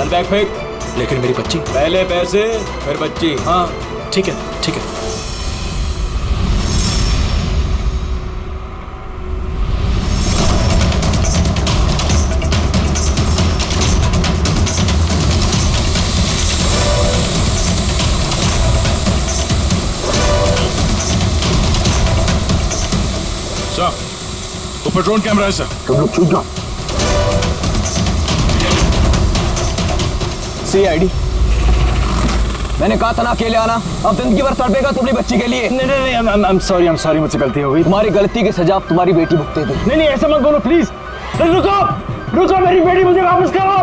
चल बैग फेंक। लेकिन मेरी बच्ची। पहले पैसे फिर बच्ची। हाँ ठीक है ठीक है। सर, ऊपर ड्रोन कैमरा है सर। तुम लोग छूट जाओ। CID, मैंने कहा था ना अकेले आना। अब जिंदगी भर तड़पेगा तुम्हारी बच्ची के लिए। नहीं नहीं नहीं, I'm sorry, मुझसे गलती हो गई। तुम्हारी गलती की सजा अब तुम्हारी बेटी भुगतेगी। नहीं नहीं, ऐसा मत बोलो प्लीज। रुको रुको, मेरी बेटी मुझे वापस करो।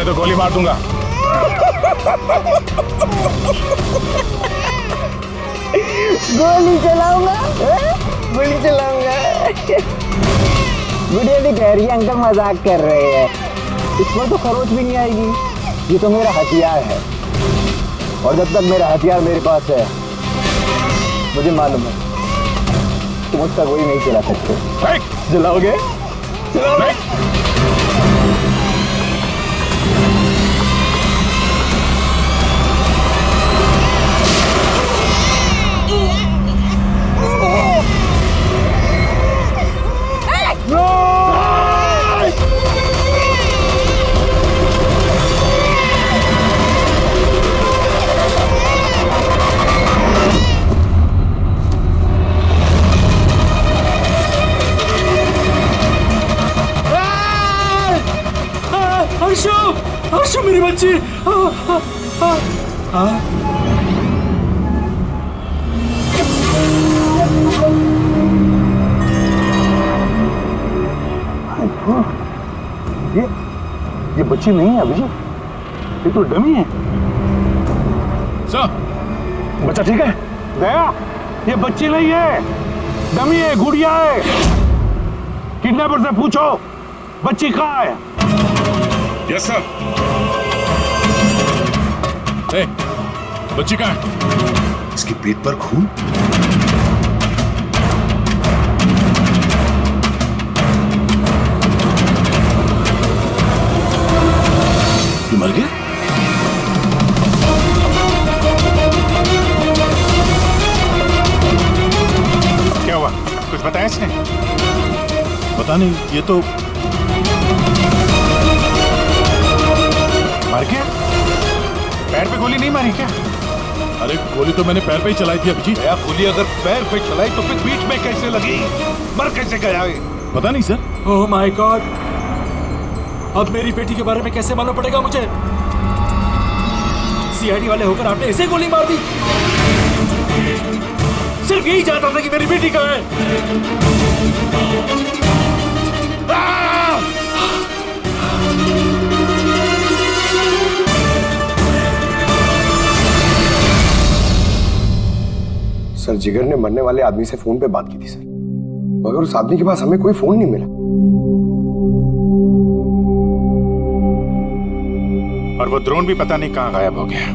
तो गोली मार दूंगा। गोली चलाऊंगा, गोली चलाऊंगा। गुड़िया भी कह रही है अंकल मजाक कर रहे हैं। इस पर तो खरोच भी नहीं आएगी। ये तो मेरा हथियार है, और जब तक मेरा हथियार मेरे पास है, मुझे मालूम है तुम उसका गोली नहीं चला सकते। चलाओगे? चलाओगे? हर्षु मेरी बच्ची। ये बच्ची नहीं है अभिजीत, ये तो डमी है। सर, बच्चा ठीक है? दया, ये बच्ची नहीं है, डमी है, गुड़िया है। किडनैपर से पूछो बच्ची कहाँ है। Yes sir. बच्ची कहाँ है? इसके पेट पर खून। ये मर गया? क्या हुआ? कुछ बताया इसने? पता नहीं, ये तो मर गया। पैर पे गोली नहीं मारी क्या? अरे गोली तो मैंने पैर पे ही चलाई थी अभिजीत। गोली अगर पैर पे चलाई तो फिर पीठ में कैसे लगी? मर कैसे गया? पता नहीं सर। ओह माय गॉड, अब मेरी बेटी के बारे में कैसे मालूम पड़ेगा मुझे? CID वाले होकर आपने इसे गोली मार दी। सिर्फ यही जानता था कि मेरी बेटी कहाँ है। सर, जिगर ने मरने वाले आदमी से फोन पे बात की थी सर, मगर उस आदमी के पास हमें कोई फोन नहीं मिला। और वो ड्रोन भी पता नहीं कहां गायब हो गया।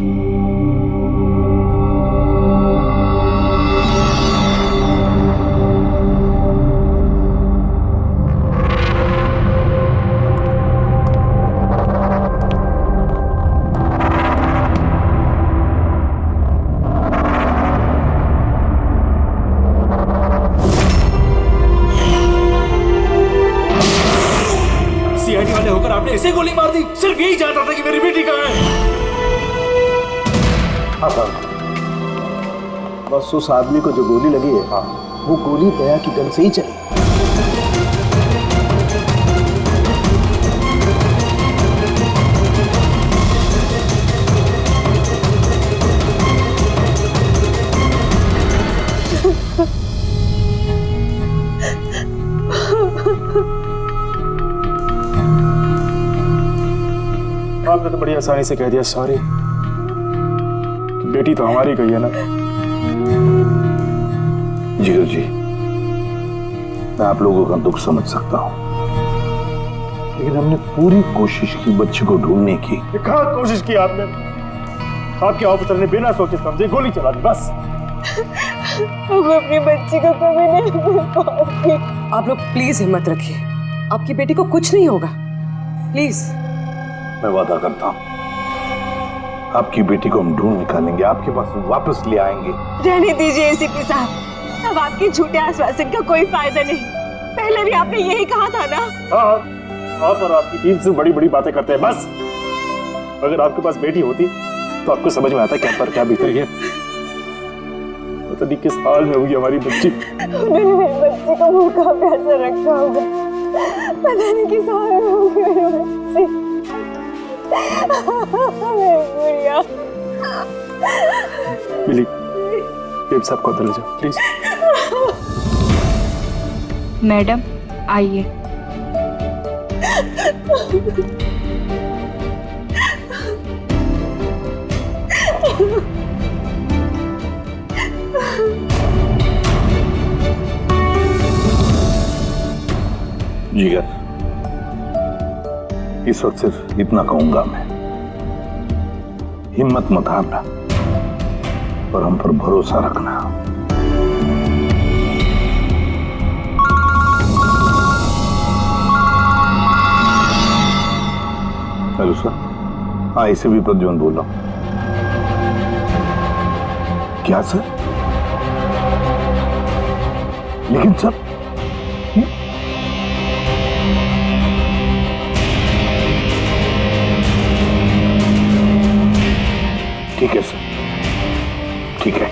बस उस आदमी को जो गोली लगी है, हाँ, वो गोली दया की गन से ही चली। आपने तो बड़ी आसानी से कह दिया सॉरी। बेटी तो हमारी गई है ना। जिगर जी, मैं आप लोगों का दुख समझ सकता हूं, लेकिन हमने पूरी कोशिश की बच्चे को ढूंढने की। कहाँ कोशिश की आपने? आपके ऑफिसर ने बिना सोचे समझे गोली चला दी, बस। अब अपनी बच्ची को कभी नहीं मिल पाऊंगी। आप लोग प्लीज हिम्मत रखिए, आपकी बेटी को कुछ नहीं होगा, प्लीज। मैं वादा करता हूं, आपकी बेटी को हम ढूंढ निकालेंगे, आपके पास वापस ले आएंगे। रहने दीजिए एसीपी साहब, अब आपके झूठे आश्वासन का कोई फायदा नहीं। पहले भी आपने यही कहा था ना। हाँ, आप और आपकी टीम से बड़ी बड़ी बातें करते हैं, बस। अगर आपके पास बेटी होती तो आपको समझ में आता क्या पर क्या बीत रही है। पता नहीं किस हाल में होगी हमारी बच्ची। उन्होंने मेरी बच्ची को भूखा प्यासा रखा होगा, पता नहीं किस हाल में होगी मेरी बच्ची। मिली, बेब साहब को अंदर ले जाओ प्लीज। मैडम आइए। जिगर, इस वक्त सिर्फ इतना कहूंगा मैं, हिम्मत मत हारना और हम पर भरोसा रखना। हेलो सर, हाँ इसे भी प्रद्युम्न बोल रहा हूं। क्या सर? लेकिन सर ठीक है सर, ठीक है,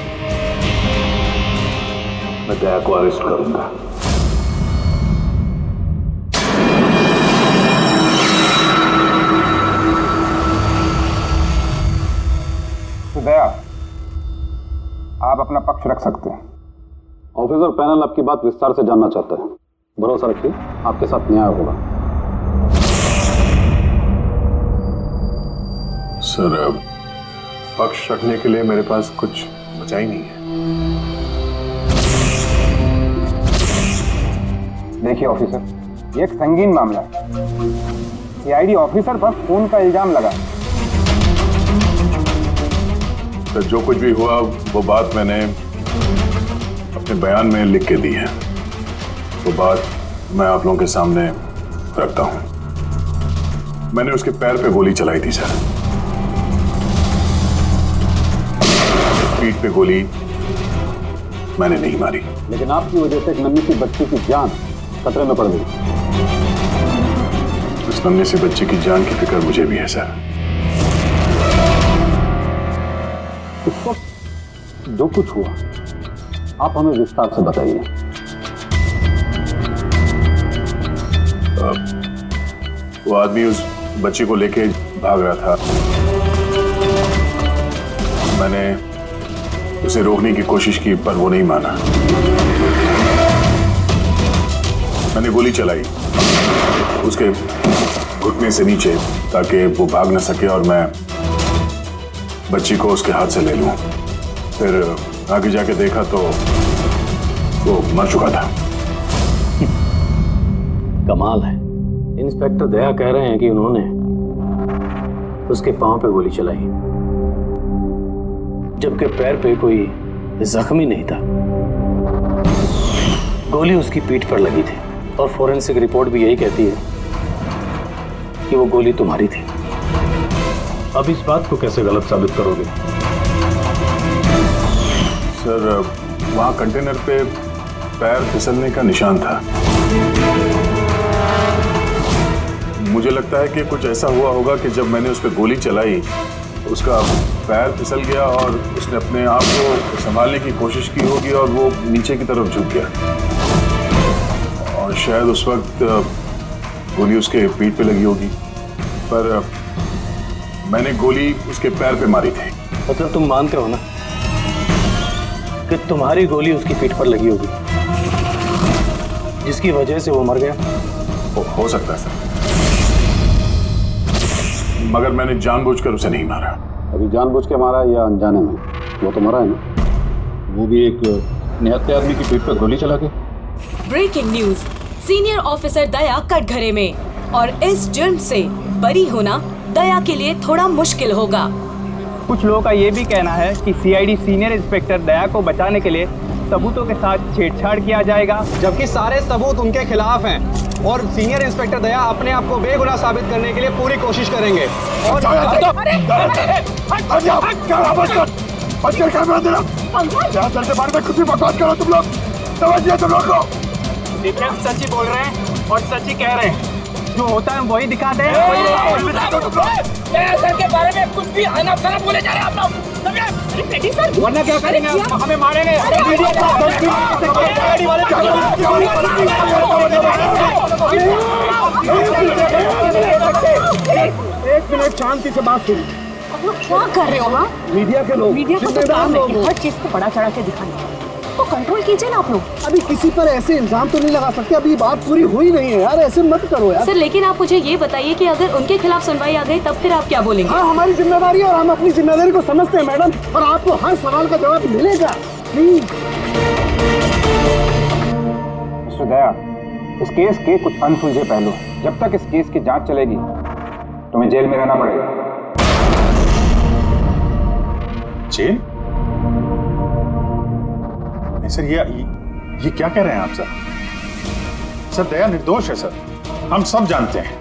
मैं दया को अरेस्ट करूंगा। तो दया, आप अपना पक्ष रख सकते हैं। ऑफिसर पैनल आपकी बात विस्तार से जानना चाहता है, भरोसा रखिए आपके साथ न्याय होगा। सर, पक्ष रखने के लिए मेरे पास कुछ बचा ही नहीं है। देखिए ऑफिसर, ये एक संगीन मामला है। सीआईडी ऑफिसर पर खून का इल्जाम लगा। सर, जो कुछ भी हुआ वो बात मैंने अपने बयान में लिख के दी है, वो बात मैं आप लोगों के सामने रखता हूं। मैंने उसके पैर पे गोली चलाई थी सर, पीठ पे गोली मैंने नहीं मारी। लेकिन आपकी वजह से एक नन्ही सी बच्ची की जान खतरे में पड़ गई। उस नन्ही सी बच्ची की जान की फिक्र मुझे भी है सर। इस वक्त जो कुछ हुआ आप हमें विस्तार से बताइए। वो आदमी उस बच्ची को लेके भाग रहा था, मैंने उसे रोकने की कोशिश की पर वो नहीं माना। मैंने गोली चलाई उसके घुटने से नीचे ताकि वो भाग न सके और मैं बच्ची को उसके हाथ से ले लूं। फिर आगे जाके देखा तो वो मर चुका था। कमाल है, इंस्पेक्टर दया कह रहे हैं कि उन्होंने उसके पांव पे गोली चलाई, जबकि पैर पे कोई जख्मी नहीं था। गोली उसकी पीठ पर लगी थी और फोरेंसिक रिपोर्ट भी यही कहती है कि वो गोली तुम्हारी थी। अब इस बात को कैसे गलत साबित करोगे? सर, वहां कंटेनर पे पैर फिसलने का निशान था। मुझे लगता है कि कुछ ऐसा हुआ होगा कि जब मैंने उस पर गोली चलाई उसका पैर फिसल गया और उसने अपने आप को संभालने की कोशिश की होगी और वो नीचे की तरफ झुक गया और शायद उस वक्त गोली उसके पीठ पे लगी होगी, पर मैंने गोली उसके पैर पे मारी थी। मतलब तुम मानते हो ना कि तुम्हारी गोली उसकी पीठ पर लगी होगी, जिसकी वजह से वो मर गया? हो सकता है सर, मगर मैंने जानबूझकर उसे नहीं मारा। अभी जानबूझ के मारा या अनजाने में? वो तो मरा है ना, वो भी एक निहत्थे आदमी की पीठ पर गोली चला के। ब्रेकिंग न्यूज, सीनियर ऑफिसर दया कटघरे में, और इस जुर्म से बरी होना दया के लिए थोड़ा मुश्किल होगा। कुछ लोगों का ये भी कहना है कि सीआईडी सीनियर इंस्पेक्टर दया को बचाने के लिए सबूतों के साथ छेड़छाड़ किया जाएगा, जबकि सारे सबूत उनके खिलाफ हैं और सीनियर इंस्पेक्टर दया अपने आप को बेगुनाह साबित करने के लिए पूरी कोशिश करेंगे। और कुछ भी बकवास करो तुम लोग, समझिए तुम लोग को। सच ही बोल रहे हैं और सच ही कह रहे हैं, जो होता है वही दिखाते हैं। सर के बारे में कुछ भी अनाप-शनाप बोले जा रहे हैं आप लोग। वरना क्या करेंगे? हमें मारेंगे। एक मिनट शांति से बात सुनिए। आप लोग क्या कर रहे हो? हाँ, मीडिया के लोग, मीडिया को तो काम है कि हर चीज को बड़ा चढ़ा के दिखाना, तो कंट्रोल कीजिए ना आप लोग। अभी किसी पर ऐसे इल्जाम तो नहीं लगा सकते, अभी बात पूरी हुई नहीं है यार, ऐसे मत करो यार। सर लेकिन आप मुझे ये बताइए कि अगर उनके खिलाफ सुनवाई आ गई तब फिर आप क्या बोलेंगे? हाँ, हमारी जिम्मेदारी है और हम अपनी जिम्मेदारी को समझते हैं मैडम, और आपको हर सवाल का जवाब मिलेगा। प्लीज मिस्टर दया, इस केस के कुछ अनसुलझे पहलू हैं। जब तक इस केस की जांच चलेगी तुम्हें जेल में रहना पड़ेगा। जेल? सर ये क्या कह रहे हैं आप सर? सर दया निर्दोष है सर, हम सब जानते हैं,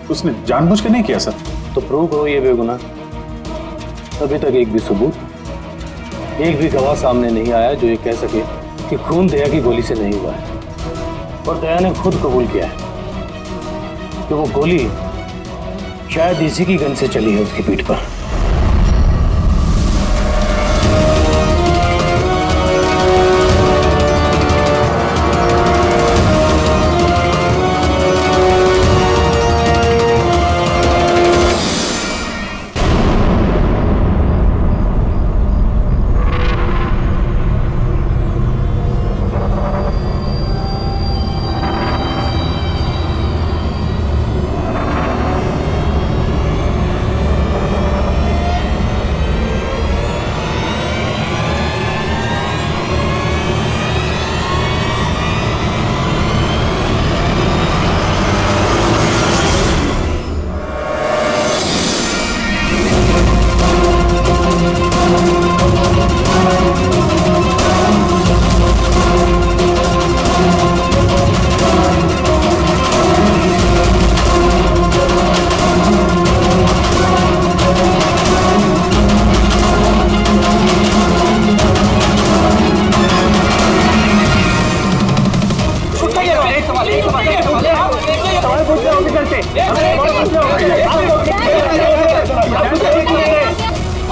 उसने जानबूझ के नहीं किया सर। तो प्रूव करो ये बेगुनाह। अभी तक एक भी सबूत, एक भी गवाह सामने नहीं आया जो ये कह सके कि खून दया की गोली से नहीं हुआ है। और दया ने खुद कबूल किया है कि वो गोली शायद इसी की गन से चली है उसकी पीठ पर।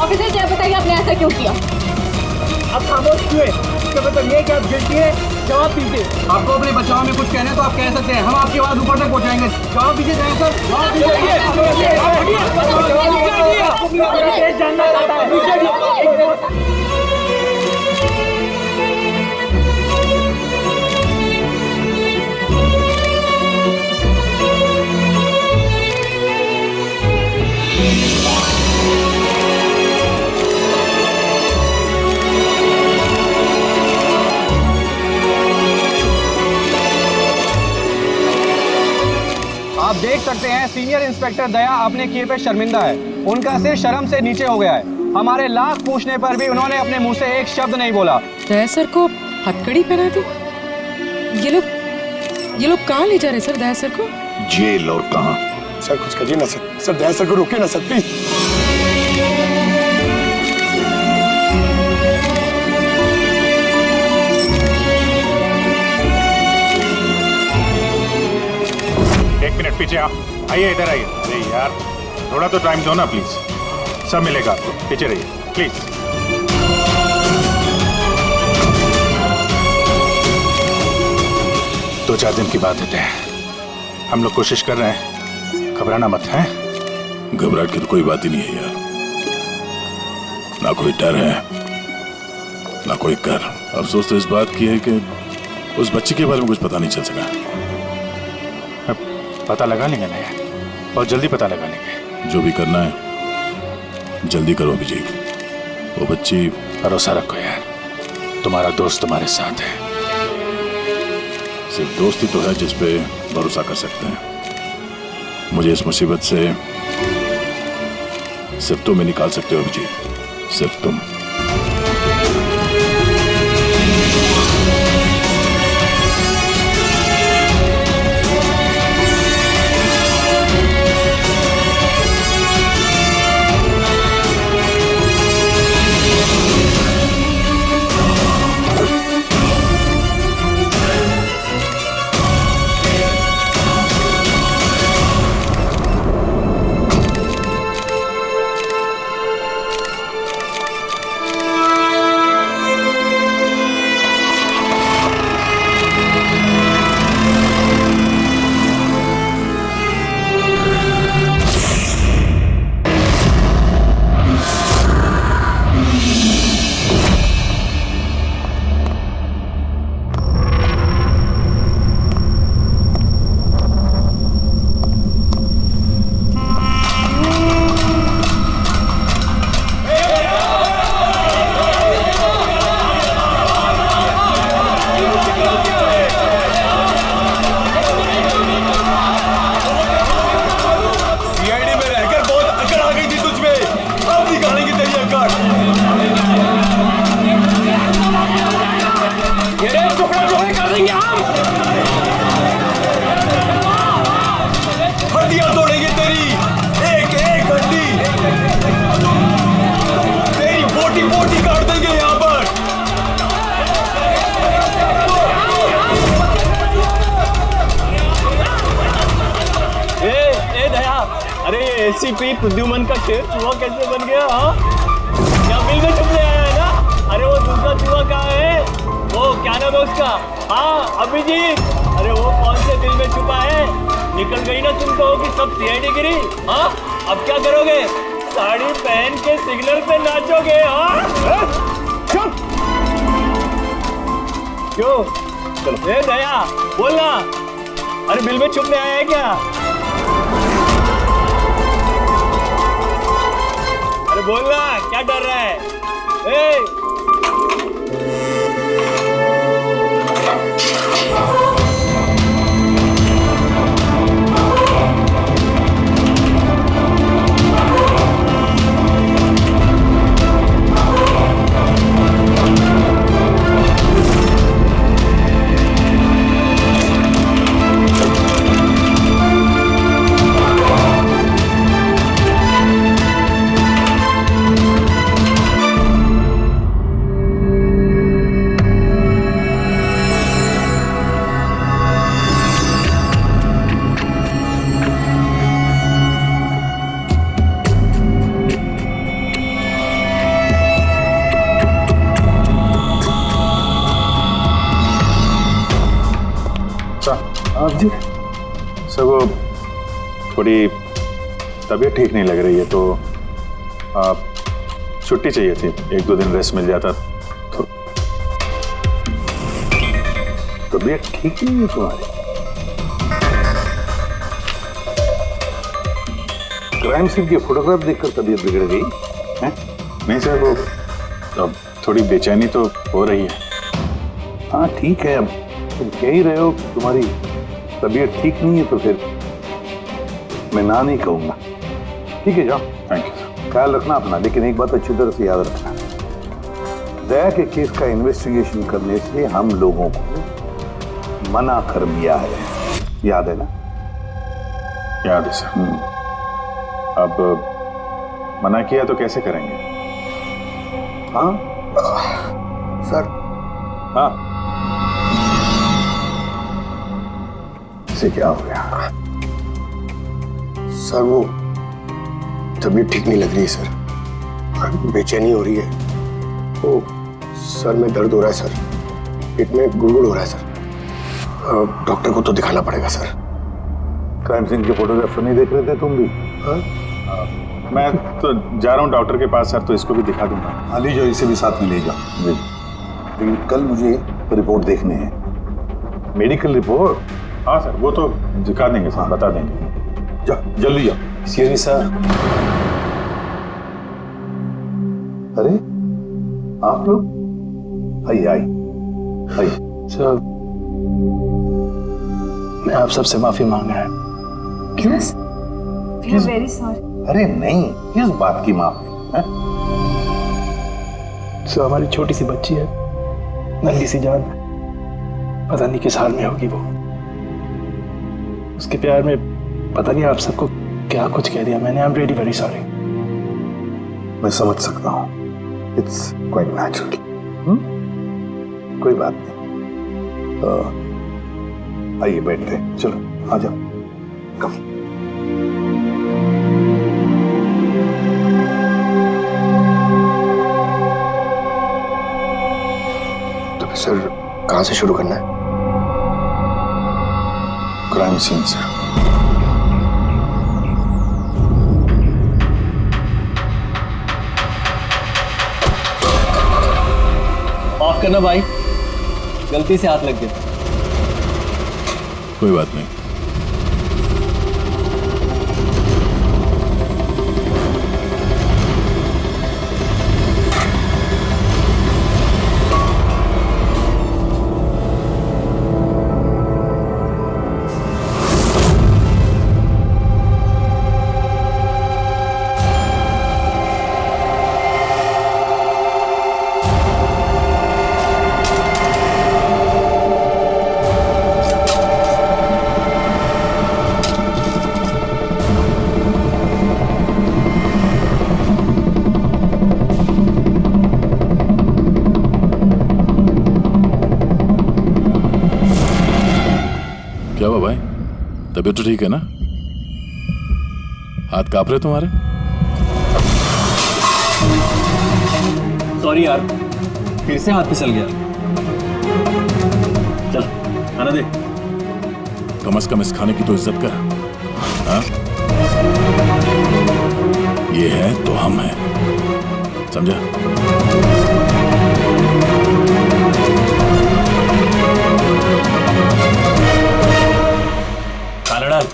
ऑफिसर क्या बताइए आपने ऐसा क्यों किया? अब खामोश क्यों है? इसका मतलब ये कि आप गिल्टी है, जवाब दीजिए। आपको अपने बचाव में कुछ कहना है तो आप कह सकते हैं, हम आपकी आवाज ऊपर तक पहुंचाएंगे। जवाब दीजिए सर, जवाब दीजिए। आप देख सकते हैं सीनियर इंस्पेक्टर दया अपने किए पे शर्मिंदा है, उनका सिर शर्म से नीचे हो गया है। हमारे लाख पूछने पर भी उन्होंने अपने मुंह से एक शब्द नहीं बोला। दया सर को हथकड़ी पहना दी? ये लोग कहाँ ले जा रहे सर दया सर को? जेल और कहाँ? सर कुछ करिए ना सर, दया सर को रोकिए ना सर प्लीज। एक मिनट पीछे आओ, आइए इधर आइए। अरे यार थोड़ा तो टाइम दो ना प्लीज। सब मिलेगा आपको, पीछे रहिए प्लीज। दो चार दिन की बात है, हम लोग कोशिश कर रहे हैं, घबराना मत है। घबराहट की तो कोई बात ही नहीं है यार, ना कोई डर है ना कोई कर। अफसोस तो इस बात की है कि उस बच्ची के बारे में कुछ पता नहीं चल सका। अब पता लगा लेंगे ना यार, बहुत जल्दी पता लगा लेंगे। जो भी करना है जल्दी करो अभिजीत। वो बच्ची, भरोसा रखो यार, तुम्हारा दोस्त तुम्हारे साथ है। सिर्फ दोस्त ही तो है जिस पे भरोसा कर सकते हैं। मुझे इस मुसीबत से सिर्फ तुम ही निकाल सकते हो अभिजीत, सिर्फ तुम। एसीपी प्रद्युमन का शेर चूहा कैसे बन गया? हाँ, क्या बिल में छुपने आया है ना? अरे वो दूसरा चूहा कहाँ है? वो क्या नाम है उसका? हाँ अभिजीत। अरे वो कौन से बिल में छुपा है? निकल गई ना तुम कहोगी सब सीआईडी गिरी। हाँ, अब क्या करोगे? साड़ी पहन के सिग्नल पे नाचोगे? हाँ, चुप। क्यों? चलो ए दया बोलना। अरे बिल में छुपने आया है क्या? अरे बोलना, क्या डर रहा है? जी सर, वो थोड़ी तबीयत ठीक नहीं लग रही है तो आप छुट्टी चाहिए थी, एक दो दिन रेस्ट मिल जाता तो। तबीयत ठीक नहीं है तुम्हारी? क्राइम सीन की फोटोग्राफ देखकर तबीयत बिगड़ गई है? नहीं सर, वो अब थोड़ी बेचैनी तो हो रही है। हाँ ठीक है, अब तुम कह ही रहे हो कि तुम्हारी तबीयत ठीक नहीं है तो फिर मैं ना नहीं कहूंगा। ठीक है जाओ। Thank you. ख्याल रखना अपना, लेकिन एक बात अच्छी तरह से याद रखना, दया के केस का इन्वेस्टिगेशन करने से हम लोगों को मना कर दिया है, याद है ना? याद है सर। अब मना किया तो कैसे करेंगे? हाँ सर। हाँ, से क्या हो गया? सर वो तबीयत ठीक नहीं लग रही है सर। बेचैनी हो रही है। वो सर में दर्द हो रहा है सर, पेट में गुड़गुड़ हो रहा है सर। डॉक्टर को तो दिखाना पड़ेगा सर। क्राइम सीन के फोटोग्राफ नहीं देख रहे थे तुम भी? मैं तो जा रहा हूँ डॉक्टर के पास सर, तो इसको भी दिखा दूंगा। हाँ ले जाओ, इसे भी साथ में ले जाओ। लेकिन कल मुझे रिपोर्ट देखनी है। Medical report? हाँ सर, वो तो दिखा देंगे सर, बता देंगे। जाओ जल्दी जाओ। Excuse me sir. अरे आप लोग आइए आइए आइए। सर मैं आप सबसे माफी मांग रहा है। क्यों? Very sorry. अरे नहीं, किस बात की माफी है? सर हमारी छोटी सी बच्ची है, नन्ही सी जान, पता नहीं किस हाल में होगी वो। उसके प्यार में पता नहीं आप सबको क्या कुछ कह दिया मैंने। I am really very sorry. मैं समझ सकता हूँ, इट्स क्वाइट नेचुरल। कोई बात नहीं। आइए बैठते हैं, चलो आ जाओ। कम। तो फिर सर कहाँ से शुरू करना है? क्राइम सीन से। माफ करना भाई, गलती से हाथ लग गया। कोई बात नहीं। क्या हुआ भाई, तबीयत तो ठीक है ना? हाथ कांप रहे तुम्हारे? सॉरी यार, फिर से हाथ फिसल गया। चल खाना दे। कम से कम इस खाने की तो इज्जत कर। हाँ? ये है तो हम हैं, समझा? खाना डाल।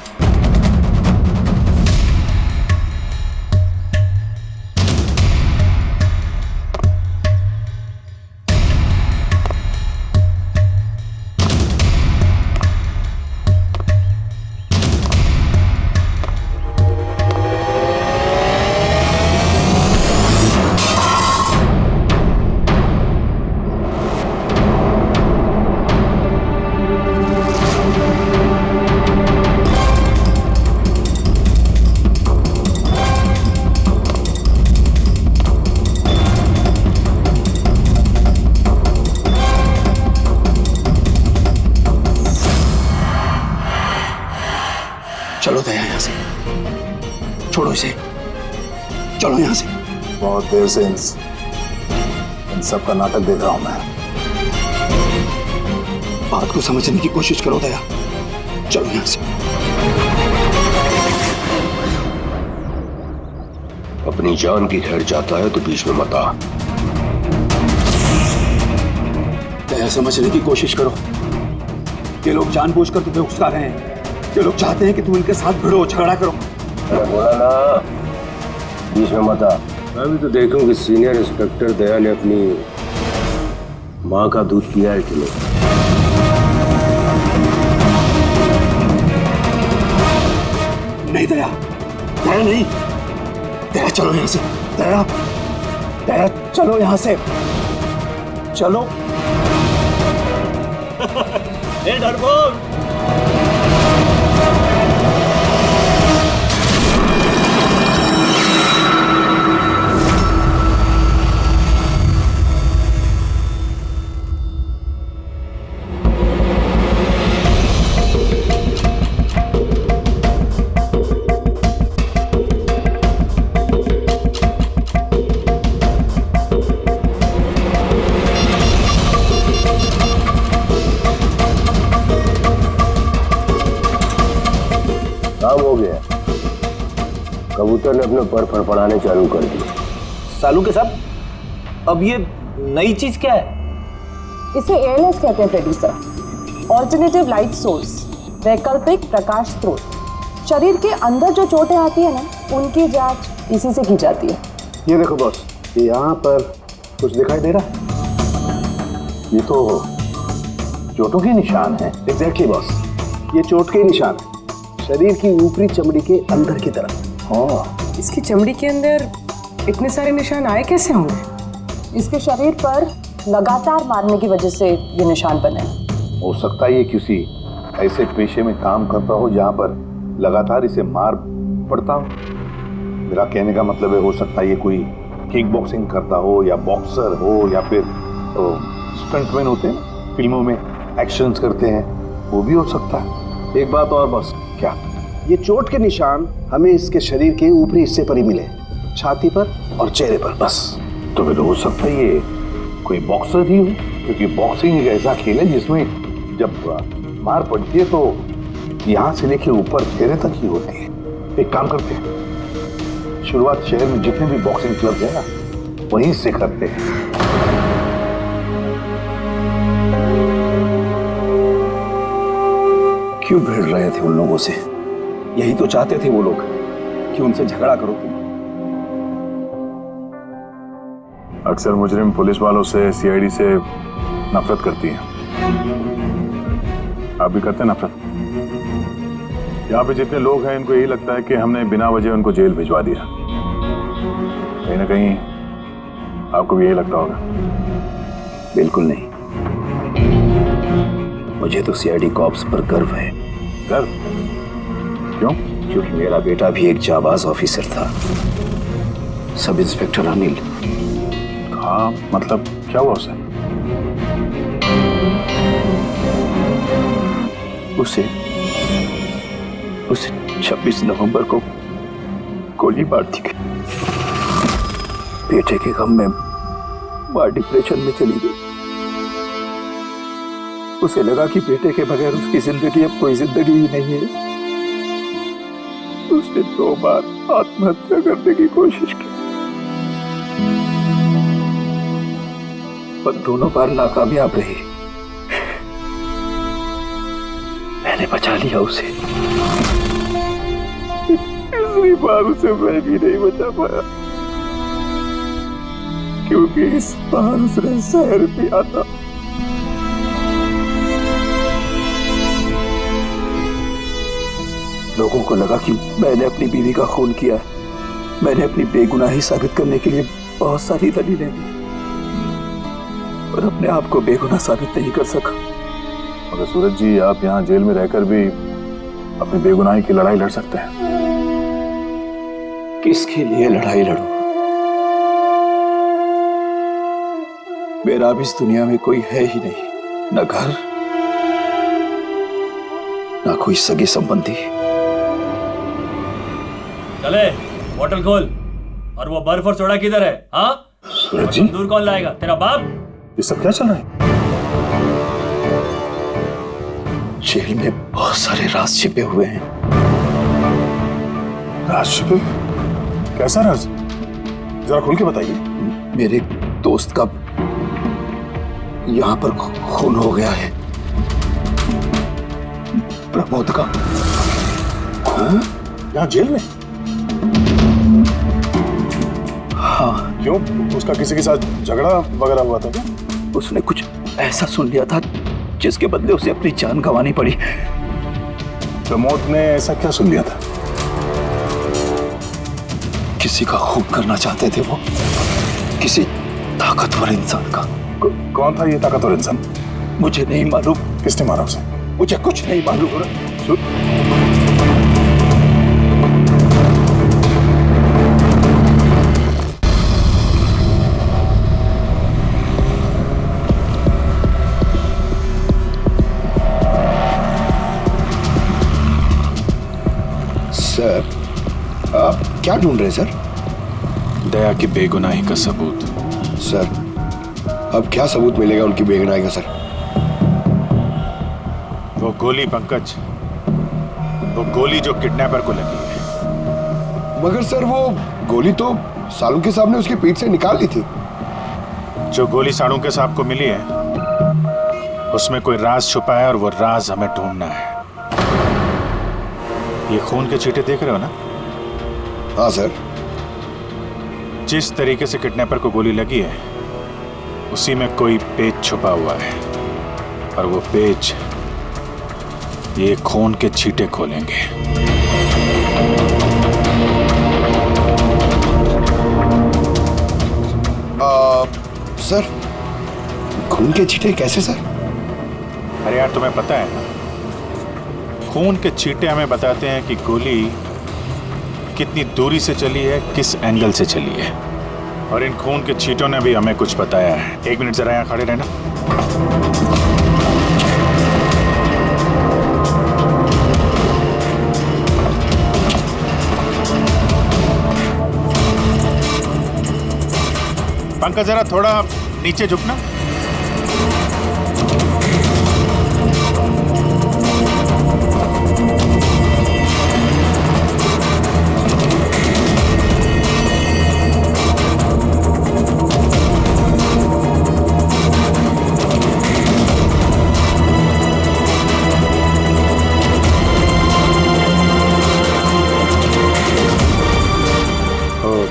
चलो दया यहाँ से, छोड़ो इसे, चलो यहाँ से। बहुत देर से इन सब का नाटक देख रहा हूं मैं। बात को समझने की कोशिश करो दया, चलो यहाँ से। अपनी जान की खैर चाहता है तो बीच में मत आ। दया समझने की कोशिश करो, ये लोग जानबूझकर तुम्हें उकसा रहे हैं। ये लोग चाहते हैं कि तुम इनके साथ भिड़ो, झगड़ा करो। बोला ना, बीच में मत आ। मैं भी तो देखूं कि सीनियर इंस्पेक्टर दया ने अपनी माँ का दूध पिया है कि नहीं। नहीं दया, दया नहीं, दया चलो यहाँ से, दया, दया चलो यहाँ से, चलो। ए डरपोक, डॉक्टर ने अपने पर फड़फड़ाने चालू कर दिए। सालू के साहब, अब ये नई चीज क्या है? इसे एएलएस कहते हैं Freddy sir, alternative light source, वैकल्पिक प्रकाश स्रोत। शरीर के अंदर जो चोटें आती है ना, उनकी जांच इसी से की जाती है। ये देखो बॉस, यहाँ पर कुछ दिखाई दे रहा है? ये तो चोटों के निशान है। एग्जैक्टली बॉस, ये चोट के निशान है, शरीर की ऊपरी चमड़ी के अंदर की तरफ। हाँ, इसकी चमड़ी के अंदर इतने सारे निशान आए कैसे होंगे? इसके शरीर पर लगातार मारने की वजह से ये निशान बने। हो सकता है ये किसी ऐसे पेशे में काम करता हो जहां पर लगातार इसे मार पड़ता हो। मेरा कहने का मतलब है, हो सकता है ये कोई किक बॉक्सिंग करता हो, या बॉक्सर हो, या फिर स्टंटमैन होते हैं ना, फिल्मों में एक्शंस करते हैं, वो भी हो सकता है। एक बात और बॉस, क्या? ये चोट के निशान हमें इसके शरीर के ऊपरी हिस्से पर ही मिले, छाती पर और चेहरे पर बस। तो फिर हो सकता है ये कोई बॉक्सर ही हो, क्योंकि बॉक्सिंग एक ऐसा खेल है जिसमें जब मार पड़ती है तो यहाँ से लेके ऊपर चेहरे तक ही होती है। एक काम करते हैं, शुरुआत शहर में जितने भी बॉक्सिंग क्लब है ना, वहीं से करते हैं। क्यों भिड़ रहे थे उन लोगों से? यही तो चाहते थे वो लोग कि उनसे झगड़ा करो तुम। अक्सर मुजरिम पुलिस वालों से, सीआईडी से नफरत करती है। आप भी करते हैं नफरत? यहाँ पे जितने लोग हैं, इनको यही लगता है कि हमने बिना वजह उनको जेल भिजवा दिया। कहीं ना कहीं आपको भी यही लगता होगा। बिल्कुल नहीं, मुझे तो सीआईडी कॉप्स पर गर्व है। गर्व? क्यों? क्योंकि मेरा बेटा भी एक जाबाज ऑफिसर था, सब इंस्पेक्टर अनिल। हाँ, मतलब क्या हुआ उसे? उसे 26 नवंबर को गोली मार दी गई। बेटे के गम में मां डिप्रेशन में चली गई। उसे लगा कि बेटे के बगैर उसकी जिंदगी अब कोई जिंदगी ही नहीं है। उसने 2 बार आत्महत्या करने की कोशिश की, पर दोनों बार नाकामयाब रही। मैंने बचा लिया उसे। तीसरी बार उसे मैं भी नहीं बचा पाया, क्योंकि इस बार उसने शहर किया था। लोगों को लगा कि मैंने अपनी बीवी का खून किया है। मैंने अपनी बेगुनाही साबित करने के लिए बहुत सारी दलीलें दी, और अपने आप को बेगुनाह साबित नहीं कर सका। मगर सूरज जी, आप यहाँ जेल में रहकर भी अपनी बेगुनाही की लड़ाई लड़ सकते हैं। किसके लिए लड़ाई लड़ूं? मेरा अब इस दुनिया में कोई है ही नहीं, न घर, न कोई सगे संबंधी। चले, बोतल खोल। और वो बर्फ और सोडा किधर है? हाँ सूरज जी, दूर कौन लाएगा? तेरा बाप? ये सब क्या चल रहा है? जेल में बहुत सारे राज छिपे हुए हैं। राज छिपे? कैसा राज? जरा खुल के बताइए। मेरे दोस्त का यहाँ पर खून हो गया है, प्रमोद का। हाँ? यहाँ जेल में? हाँ। क्यों? उसका किसी के साथ झगड़ा वगैरह हुआ था क्या? उसने कुछ ऐसा सुन लिया था जिसके बदले उसे अपनी जान गंवानी पड़ी। प्रमोद ने ऐसा क्या सुन लिया था? किसी का खून करना चाहते थे वो, किसी ताकतवर इंसान का। कौन था ये ताकतवर इंसान? मुझे नहीं मालूम। किसने मारा उसे? मुझे कुछ नहीं मालूम। सर, आप क्या ढूंढ रहे हैं सर? दया की बेगुनाही का सबूत। सर, अब क्या सबूत मिलेगा उनकी बेगुनाही का सर? वो गोली पंकज, वो गोली जो किडनैपर को लगी है, मगर सर वो गोली तो सालुंके साहब ने उसके पेट से निकाल ली थी। जो गोली सालुंके साहब को मिली है उसमें कोई राज छुपा है और वो राज हमें ढूंढना है। ये खून के छींटे देख रहे हो ना? हाँ सर। जिस तरीके से किडनैपर को गोली लगी है उसी में कोई पेज छुपा हुआ है और वो पेज ये खून के छींटे खोलेंगे। सर खून के छींटे कैसे सर? अरे यार तुम्हें पता है ना, खून के छींटे हमें बताते हैं कि गोली कितनी दूरी से चली है, किस एंगल से चली है। और इन खून के छींटों ने भी हमें कुछ बताया है। 1 मिनट जरा यहाँ खड़े रहना। पंकज जरा थोड़ा नीचे झुकना।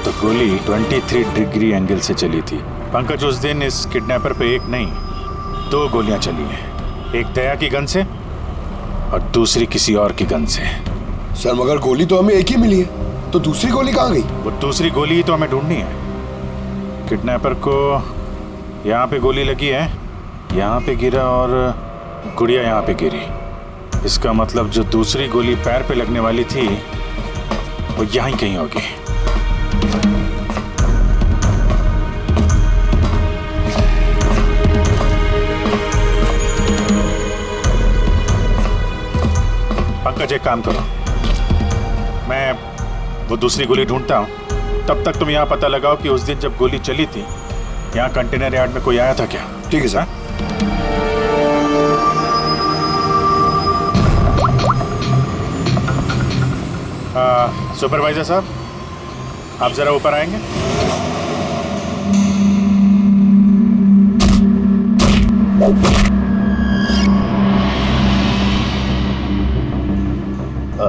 तो गोली 23 डिग्री एंगल से चली थी। पंकज उस दिन इस किडनैपर पे 1 नहीं 2 गोलियां चली हैं। एक दया की गन से और दूसरी किसी और की गन से। सर मगर गोली तो हमें एक ही मिली है, तो दूसरी गोली कहाँ गई? वो दूसरी गोली ही तो हमें ढूंढनी है। किडनैपर को यहाँ पे गोली लगी है, यहाँ पे गिरा और गुड़िया यहाँ पे गिरी। इसका मतलब जो दूसरी गोली पैर पे लगने वाली थी वो यहीं कहीं होगी। पंकज एक काम करो, मैं वो दूसरी गोली ढूंढता हूँ, तब तक तुम यहाँ पता लगाओ कि उस दिन जब गोली चली थी यहाँ कंटेनर यार्ड में कोई आया था क्या? ठीक है सर। सुपरवाइजर साहब आप जरा ऊपर आएंगे।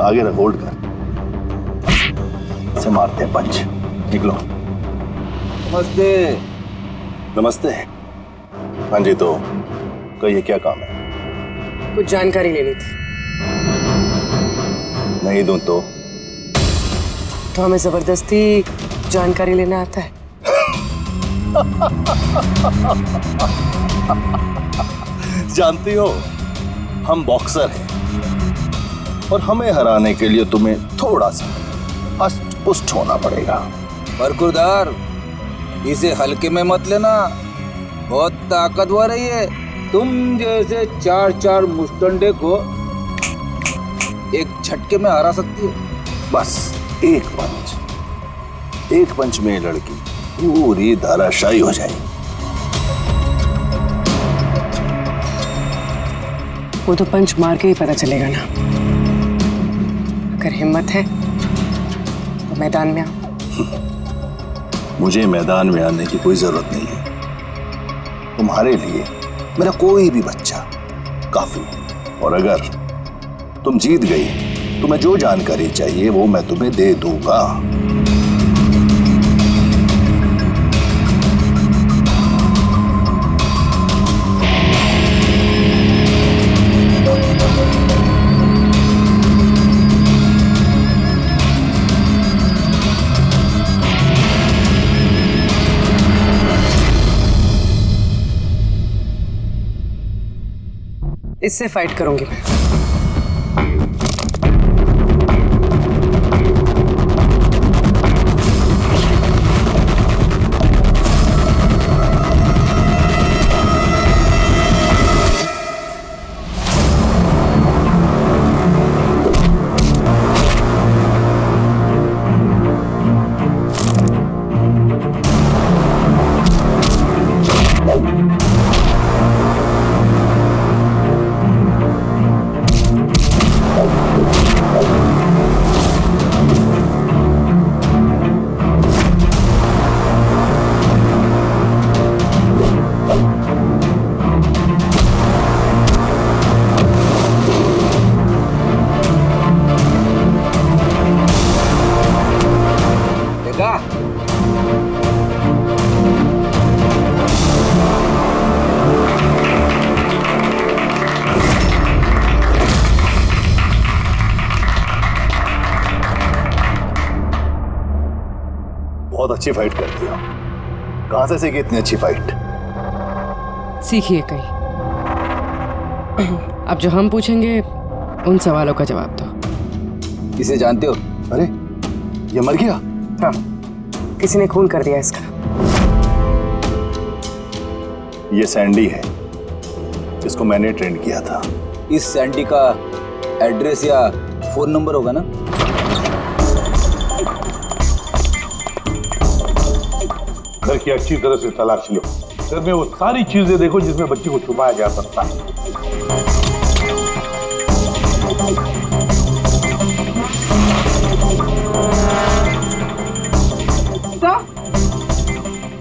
आगे रख, होल्ड कर, इसे मारते हैं पंच। निकलो। नमस्ते। नमस्ते। हाँ जी, तो कहिए क्या काम है? कुछ जानकारी लेनी थी। नहीं दूं तो हमें जबरदस्ती जानकारी लेना आता है। जानती हो हम बॉक्सर हैं और हमें हराने के लिए तुम्हें थोड़ा सा हष्ट पुष्ट होना पड़ेगा। बरकुरदार, इसे हल्के में मत लेना, बहुत ताकतवर है ये। तुम जैसे 4 मुस्टंडे को एक झटके में हरा सकती है। बस एक पंच में लड़की पूरी धराशायी हो जाएगी। वो तो पंच मार के ही पता चलेगा ना। अगर हिम्मत है तो मैदान में आओ। मुझे मैदान में आने की कोई जरूरत नहीं है। तुम्हारे लिए मेरा कोई भी बच्चा काफी। और अगर तुम जीत गई, तुम्हें जो जानकारी चाहिए वो मैं तुम्हें दे दूंगा। इससे फाइट करूंगी मैं। अच्छी फाइट करती हो। कहां से सीखी इतनी अच्छी फाइट? सीखिए कहीं। अब जो हम पूछेंगे उन सवालों का जवाब दो। इसे जानते हो? अरे ये मर गया? हाँ, किसी ने खून कर दिया इसका। ये सैंडी है, इसको मैंने ट्रेंड किया था। इस सैंडी का एड्रेस या फोन नंबर होगा ना? घर की अच्छी तरह से तलाश लो। घर में वो सारी चीजें देखो जिसमें बच्ची को छुपाया जा सकता है।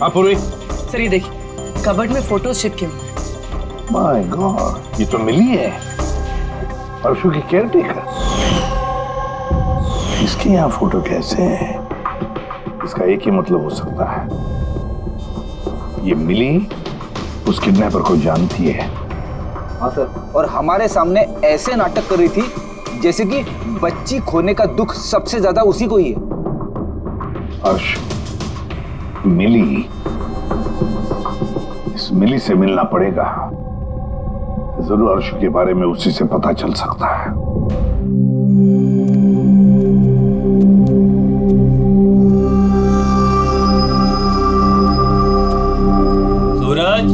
हाँ पूर्वी। सर ये देखिए, कबर्ड में फोटोज चिपके हुए हैं। माय गॉड, ये तो मिली है, अर्शु की केयरटेकर। इसके यहाँ फोटो कैसे है? इसका एक ही मतलब हो सकता है, ये मिली उस किडनैपर को जानती है। हाँ सर, और हमारे सामने ऐसे नाटक कर रही थी जैसे कि बच्ची खोने का दुख सबसे ज्यादा उसी को ही है। अर्श, मिली, इस मिली से मिलना पड़ेगा। जरूर अर्शु के बारे में उसी से पता चल सकता है। सूरज,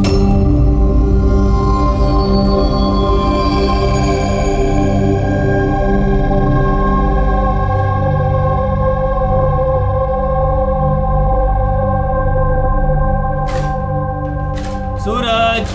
सूरज,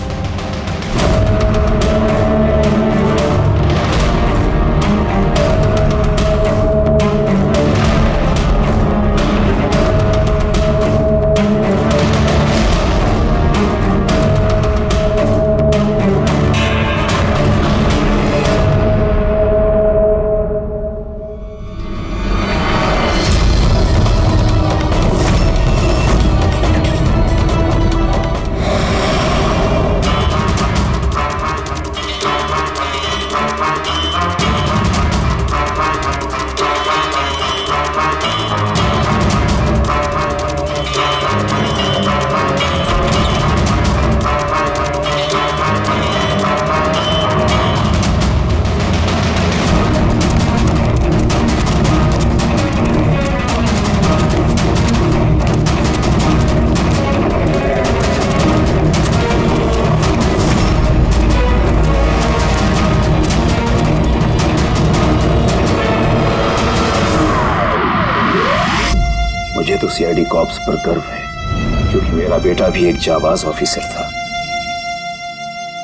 मुझे तो सीआईडी कॉप्स पर गर्व है, क्योंकि मेरा बेटा भी एक जाबाज ऑफिसर था।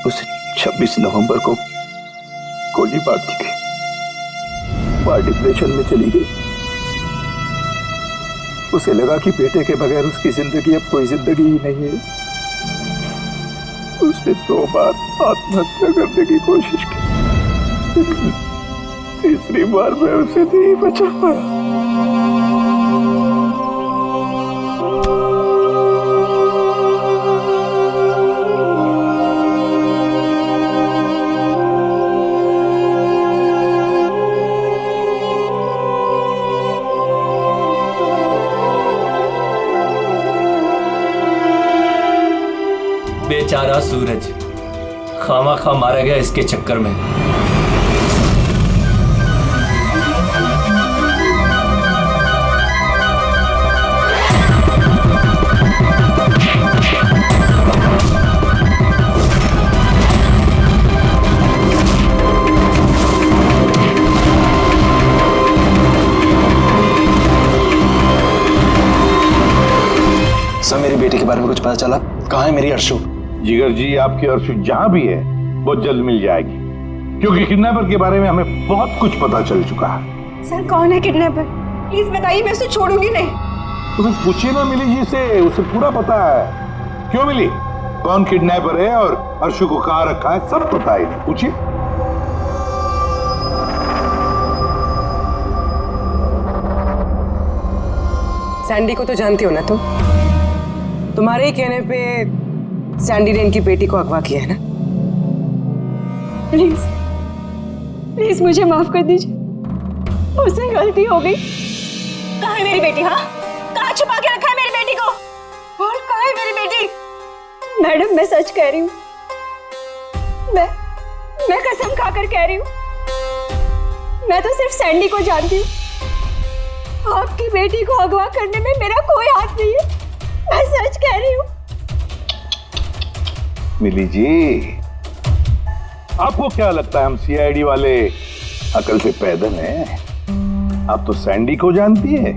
उसे 26 नवंबर को गोली मार दी गई। मां डिप्रेशन में चली गई। उसे लगा कि बेटे के बगैर उसकी जिंदगी अब कोई जिंदगी ही नहीं है। उसने 2 बार आत्महत्या करने की कोशिश की, लेकिन तीसरी बार मैं उसे नहीं बचा पाया। बेचारा सूरज खामा खा मारा गया इसके चक्कर में। सर, मेरी बेटी के बारे में कुछ पता चला? कहाँ है मेरी अर्शु? जिगर जी, आपकी अर्शु जहां भी है बहुत जल्द मिल जाएगी, क्योंकि किडनैपर के बारे में हमें बहुत कुछ पता चल चुका है। सर, कौन है किडनैपर? प्लीज बताइए, मैं उसे छोड़ूंगी नहीं। उसे पूछिए ना मिली जी से, उसे पूरा पता है। क्यों मिली, कौन किडनैपर है और अर्शु को कहां रखा है, सब पता है। पूछिए। सैंडी को तो जानती हो ना तुम? तुम्हारे ही कहने पे सैंडी ने इनकी बेटी को अगवा किया है ना? प्लीज प्लीज मुझे माफ कर दीजिए, मुझसे गलती हो गई। कहाँ है मेरी बेटी? हाँ, कहाँ छुपा के रखा है मेरी बेटी? है मेरी बेटी? मैडम मैं सच कह रही हूँ, मैं कसम खाकर कह रही हूँ, मैं तो सिर्फ सैंडी को जानती हूँ। आपकी बेटी को अगवा करने में मेरा कोई हाथ नहीं है, मैं सच कह रही हूँ। मिली जी, आपको क्या लगता है हम सीआईडी वाले अकल से पैदल हैं? आप तो सैंडी को जानती है,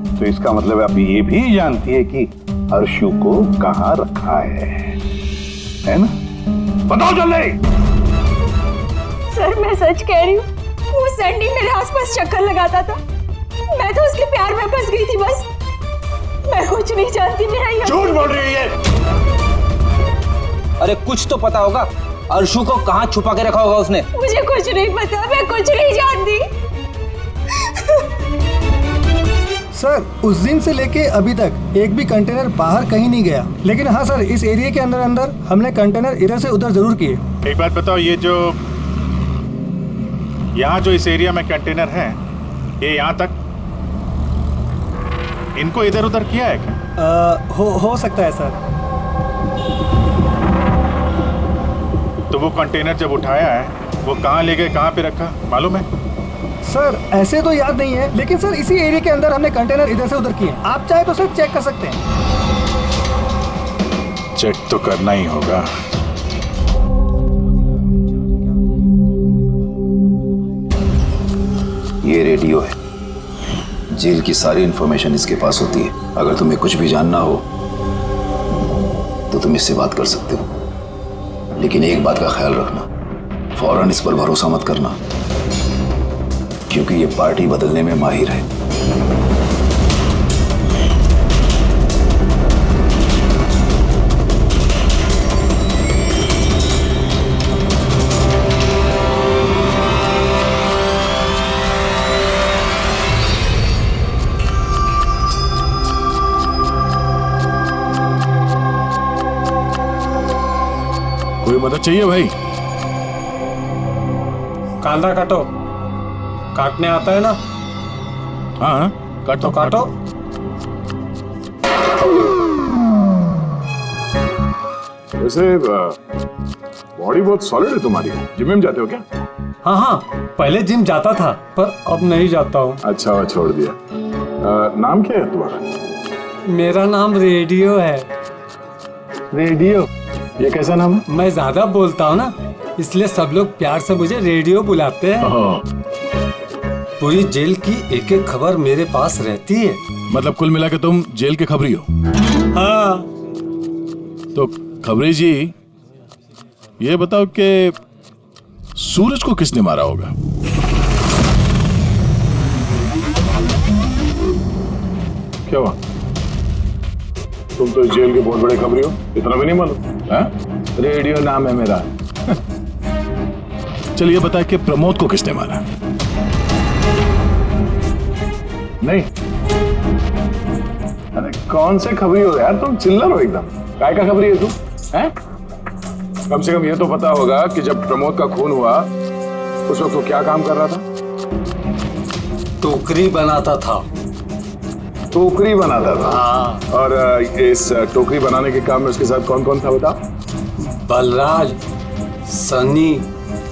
तो इसका मतलब आप ये भी जानती है कि अर्शु को कहाँ रखा है ना? बताओ जल्दी। सर मैं सच कह रही हूँ, वो सैंडी मेरे आसपास चक्कर लगाता था, मैं तो उसके प्यार में फंस गई थी बस। मैं कुछ नहीं जानती। मेरा ये झूठ बोल रही है। अरे कुछ तो पता होगा, अर्शु को कहाँ छुपा के रखा होगा उसने? मुझे कुछ नहीं पता, मैं कुछ नहीं जानती। सर उस दिन से लेके अभी तक एक भी कंटेनर बाहर कहीं नहीं गया, लेकिन हाँ सर इस एरिया के अंदर अंदर हमने कंटेनर इधर से उधर जरूर किए। एक बात बताओ, ये जो यहाँ जो इस एरिया में कंटेनर हैं, ये यहाँ तक इनको इधर उधर किया है क्या? हो सकता है सर। तो वो कंटेनर जब उठाया है वो कहाँ ले गए, कहाँ पे रखा मालूम है? सर ऐसे तो याद नहीं है, लेकिन सर इसी एरिया के अंदर हमने कंटेनर इधर से उधर किए। आप चाहे तो सर चेक कर सकते हैं। चेक तो करना ही होगा। ये रेडियो है, जेल की सारी इंफॉर्मेशन इसके पास होती है। अगर तुम्हें कुछ भी जानना हो तो तुम इससे बात कर सकते हो, लेकिन एक बात का ख्याल रखना, फौरन इस पर भरोसा मत करना, क्योंकि ये पार्टी बदलने में माहिर है। कोई मदद चाहिए भाई? कांदा काटो, काटने आता है ना? हाँ काटो काटो। वैसे बॉडी बहुत सॉलिड है तुम्हारी। जिम में जाते हो क्या? हाँ हाँ, पहले जिम जाता था पर अब नहीं जाता हूँ। अच्छा छोड़ दिया। नाम क्या है तुम्हारा? मेरा नाम रेडियो है। रेडियो? ये कैसा नाम है? मैं ज्यादा बोलता हूँ ना, इसलिए सब लोग प्यार से मुझे रेडियो बुलाते हैं। पूरी जेल की एक एक खबर मेरे पास रहती है। मतलब कुल मिला के तुम जेल के खबरी हो? हाँ। तो खबरी जी ये बताओ कि सूरज को किसने मारा होगा? क्या हुआ? तुम तो जेल के बहुत बड़े खबरी हो, इतना भी नहीं मालूम? रेडियो नाम है मेरा। चलिए बता कि प्रमोद को किसने मारा? नहीं? अरे कौन से खबरी हो यार तुम? चिल्लर हो एकदम। काय का खबरी है तू? हैं? कम से कम ये तो पता होगा कि जब प्रमोद का खून हुआ उस वक्त वो क्या काम कर रहा था? टोकरी बनाता था। टोकरी बनाता था? हाँ। और इस टोकरी बनाने के काम में उसके साथ कौन कौन था बता? बलराज, सनी,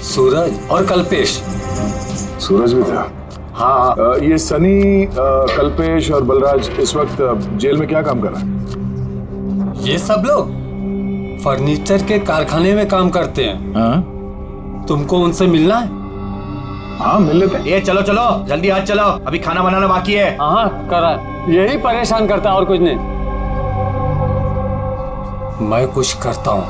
सूरज और कल्पेश। सूरज भी था? हाँ। ये सनी, कल्पेश और बलराज इस वक्त जेल में क्या काम कर रहे हैं? ये सब लोग फर्नीचर के कारखाने में काम करते हैं। हाँ? तुमको उनसे मिलना है? हाँ मिल लेते हैं। ये चलो चलो जल्दी आज चलो, अभी खाना बनाना बाकी है। हाँ करा, यही परेशान करता है और कुछ नहीं। मैं कुछ करता हूँ।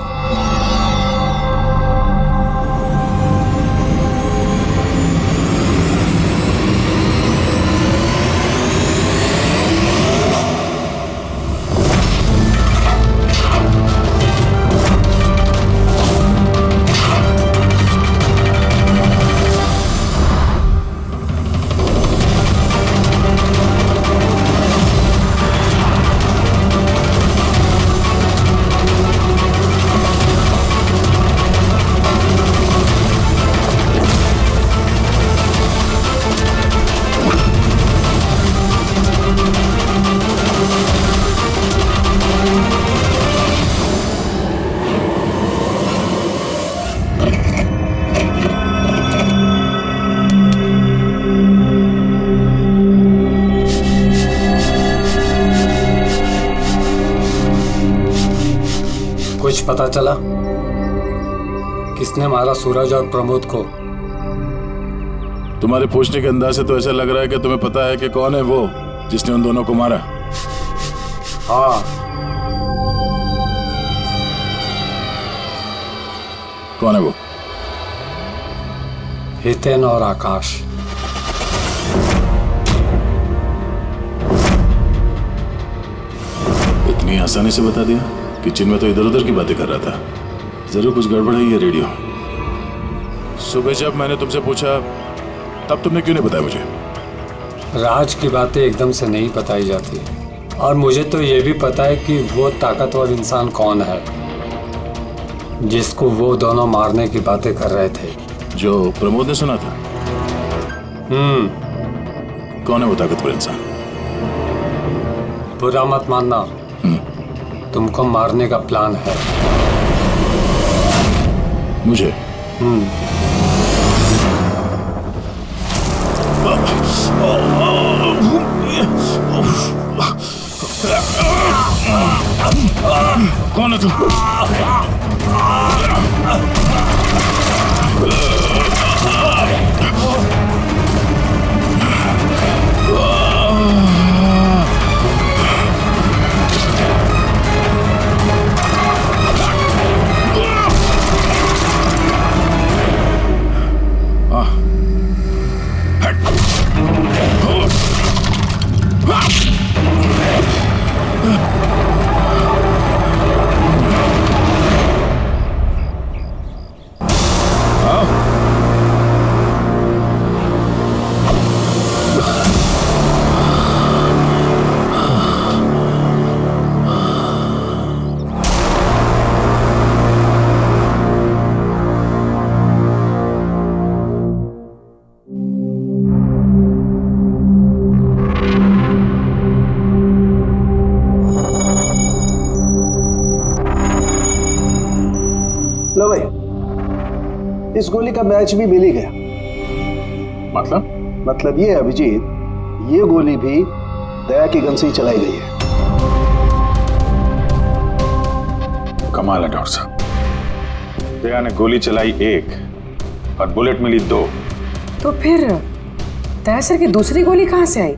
पता चला किसने मारा सूरज और प्रमोद को? तुम्हारे पूछने के अंदाज से तो ऐसा लग रहा है कि तुम्हें पता है कि कौन है वो जिसने उन दोनों को मारा। हाँ। कौन है वो? हितेन और आकाश। इतनी आसानी से बता दिया? किचन में तो इधर उधर की बातें कर रहा था। जरूर कुछ गड़बड़ है ये रेडियो। सुबह जब मैंने तुमसे पूछा तब तुमने क्यों नहीं बताया मुझे? राज की बातें एकदम से नहीं बताई जाती, और मुझे तो ये भी पता है कि वो ताकतवर इंसान कौन है जिसको वो दोनों मारने की बातें कर रहे थे। जो प्रमोद ने सुना था? कौन है वो ताकतवर इंसान? बुरा मत मानना, तुमको मारने का प्लान है। मुझे? कौन है तू? लो भाई, इस गोली का मैच भी मिल ही गया। मतलब ये अभिजीत, ये गोली भी दया की गन से ही चलाई गई है। कमाल है डॉक्टर साहब, दया ने गोली चलाई 1 और बुलेट मिली 2। तो फिर दया सर की दूसरी गोली कहां से आई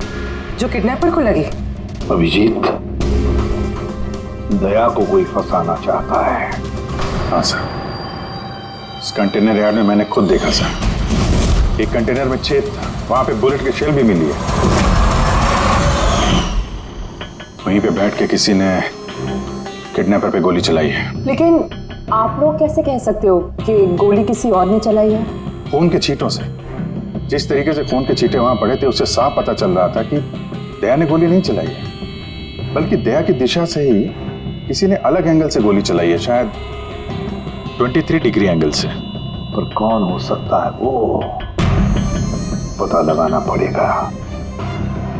जो किडनैपर को लगी? अभिजीत, दया को कोई फंसाना चाहता है। हाँ सर, इस कंटेनर यार्ड में मैंने खुद देखा सर। एक कंटेनर में छेद था, वहां पे बुलेट की शेल भी मिली है। वहीं पे बैठ के किसी ने किडनैपर पे गोली चलाई है। लेकिन आप लोग कैसे कह सकते हो कि गोली किसी और ने चलाई है? खून के छींटों से, जिस तरीके से खून के छींटे वहां पड़े थे उससे साफ पता चल रहा था कि दया ने गोली नहीं चलाई है, बल्कि दया की दिशा से ही किसी ने अलग एंगल से गोली चलाई है, शायद 23 डिग्री एंगल से। पर कौन हो सकता है वो? पता लगाना पड़ेगा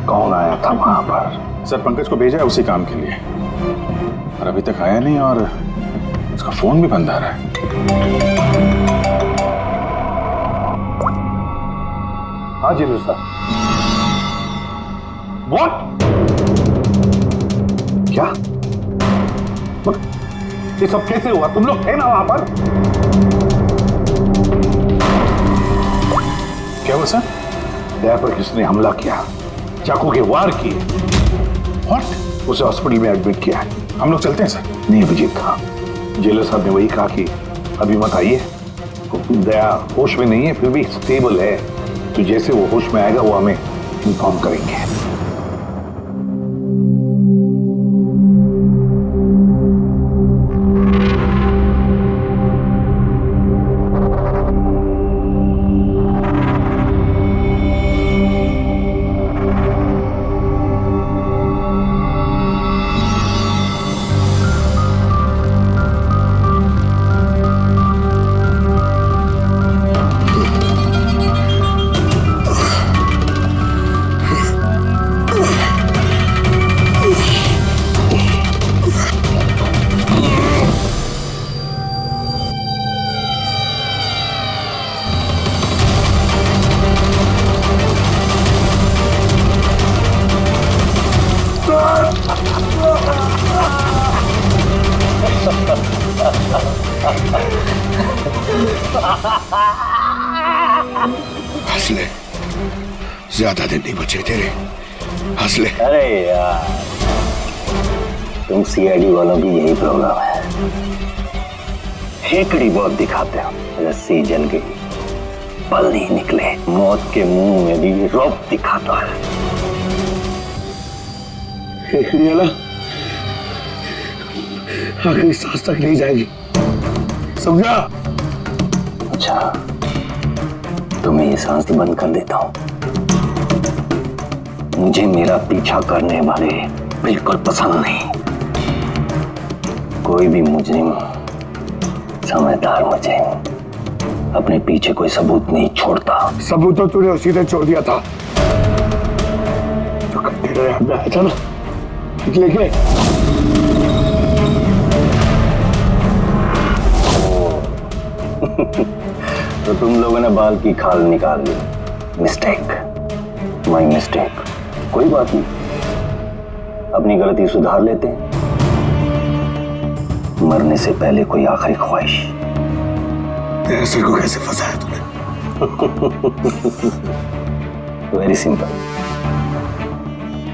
कौन आया था वहां पर। सर, पंकज को भेजा है उसी काम के लिए, और अभी तक आया नहीं, और उसका फोन भी बंद आ रहा है। हाँ जी सर। What? क्या? ये सब कैसे हुआ? तुम लोग थे ना वहां पर? क्या हुआ सर? दया पर किसने हमला किया, चाकू के वार किए। What? उसे हॉस्पिटल में एडमिट किया है। हम लोग चलते हैं सर। नहीं अभिजीत, हाँ, जेलर साहब ने वही कहा कि अभी मत आइए। दया होश में नहीं है, फिर भी स्टेबल है, तो जैसे वो होश में आएगा वो हमें इन्फॉर्म करेंगे। हंस ले, ज्यादा दिन नहीं बचे तेरे, हंस ले। अरे यार, तुम सीआईडी वालों की यही प्रॉब्लम है, हेकड़ी बहुत दिखाते हो। रस्सी जल गई, पल नहीं निकले, मौत के मुंह में भी रौब दिखाता है। हेकड़ी वाला आखिरी सांस तक नहीं जाएगी, समझा? अच्छा, तुम्हें ये सांस बंद कर देता हूं। मुझे मेरा पीछा करने वाले बिल्कुल पसंद नहीं। कोई भी मुजरिम, समझदार मुजरिम अपने पीछे कोई सबूत नहीं छोड़ता। सबूत तो तूने उसी दिन छोड़ दिया था जो कंटेनर याद में आया था ना, लेके तो तुम लोगों ने बाल की खाल निकाल ली। Mistake, my mistake. कोई बात नहीं, अपनी गलती सुधार लेते हैं। मरने से पहले कोई आखिरी ख्वाहिश। तेरे सिर को कैसे फंसाया तूने? Very simple.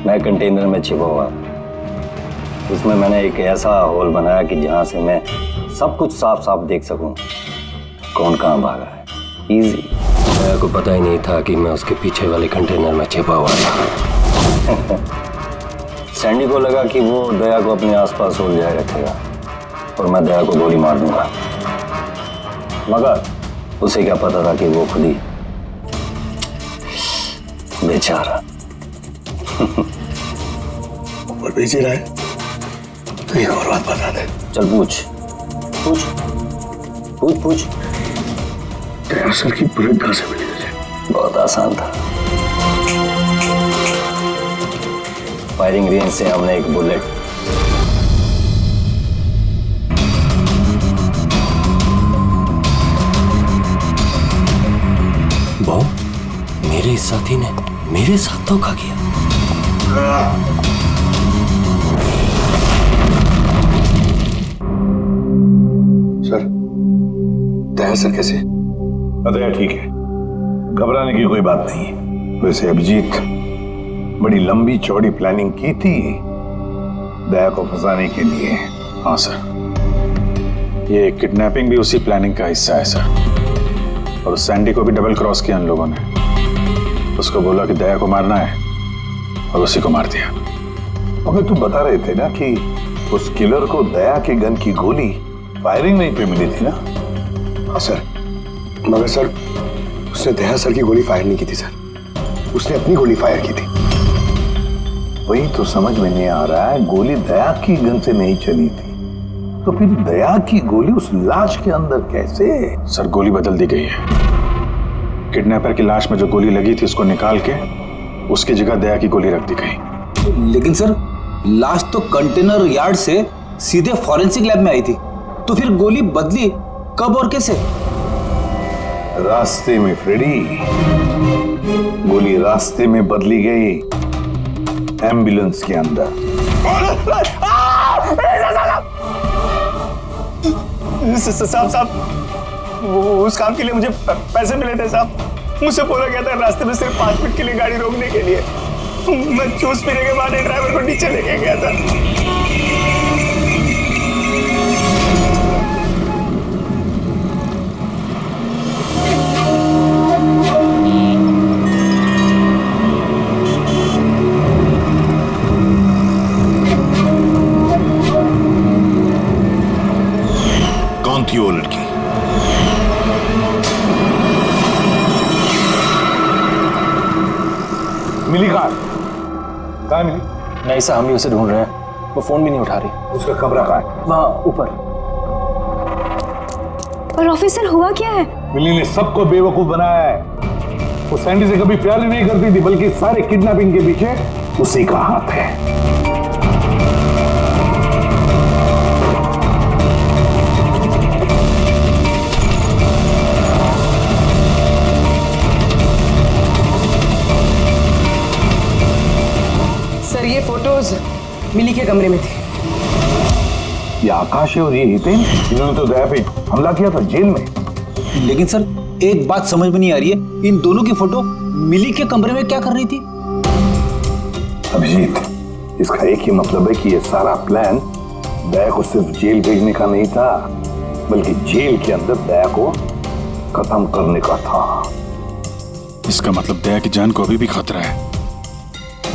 मैं कंटेनर में छिपा हुआ, उसमें मैंने एक ऐसा होल बनाया कि जहां से मैं सब कुछ साफ साफ देख सकूं कौन कहां भागा है। इजी। मेरे को पता ही नहीं था कि मैं उसके पीछे वाले कंटेनर में छिपा हुआ था। सैंडी को लगा कि वो दया को अपने आसपास उलझाए रखेगा और मैं दया को गोली मार दूंगा, मगर उसे क्या पता था कि वो खुद ही बेचारा और बेचे रहा है। तो एक और बात बता दे। चल पूछ पूछ पूछ पूछ। दया सर की बुलेट कहां से मिली तुझे? बहुत आसान था। फायरिंग रेंज से हमने एक बुलेट मेरे साथी ने मेरे साथ धोखा किया। सर, दया सर कैसे? दया ठीक है, घबराने की कोई बात नहीं। वैसे अभिजीत बड़ी लंबी चौड़ी प्लानिंग की थी दया को फंसाने के लिए। हाँ सर, ये किडनैपिंग भी उसी प्लानिंग का हिस्सा है सर। और सैंडी को भी डबल क्रॉस किया उन लोगों ने। उसको बोला कि दया को मारना है और उसी को मार दिया। मगर तुम बता रहे थे ना कि उस किलर को दया के गन की गोली फायरिंग नहीं पे मिली थी ना? हाँ सर, मगर सर उसने दया सर की गोली फायर नहीं की थी सर, उसने अपनी गोली फायर की थी। वही तो समझ में नहीं आ रहा है, गोली दया की गन से नहीं चली थी तो फिर दया की गोली उस लाश के अंदर कैसे? सर गोली बदल दी गई है। किडनैपर की लाश में जो गोली लगी थी उसको निकाल के उसकी जगह दया की गोली रख दी गई। लेकिन सर लाश तो कंटेनर यार्ड से सीधे फॉरेंसिक लैब में आई थी, तो फिर गोली बदली कब और कैसे? रास्ते में फ्रेडी, गोली रास्ते में बदली गई, एम्बुलेंस के अंदर। साहब, वो उस काम के लिए मुझे पैसे मिले थे साहब। मुझसे बोला गया था रास्ते में सिर्फ 5 मिनट के लिए गाड़ी रोकने के लिए। मैं जूस पीने के बाद ड्राइवर को नीचे लेके गया था। कौन थी वो लड़की? मिली कहाँ मिली? नहीं साहब, हम भी उसे ढूंढ रहे हैं, वो फोन भी नहीं उठा रही। उसका कमरा कहाँ है? वहाँ ऊपर। पर ऑफिसर हुआ क्या है? मिली ने सबको बेवकूफ बनाया है। वो सैंडी से कभी प्यार नहीं करती थी, बल्कि सारे किडनैपिंग के पीछे उसी का हाथ है। सर ये फोटोज मिली के कमरे में थी। ये आकाश है और ये हितेन, इन्होंने तो दया पे हमला किया था जेल में। लेकिन सर एक बात समझ में नहीं आ रही है, इन दोनों की फोटो मिली के कमरे में क्या कर रही थी? अभिजीत, इसका एक ही मतलब है कि ये सारा प्लान दया को सिर्फ जेल भेजने का नहीं था, बल्कि जेल के अंदर दया को खत्म करने का था। इसका मतलब दया की जान को अभी भी खतरा है,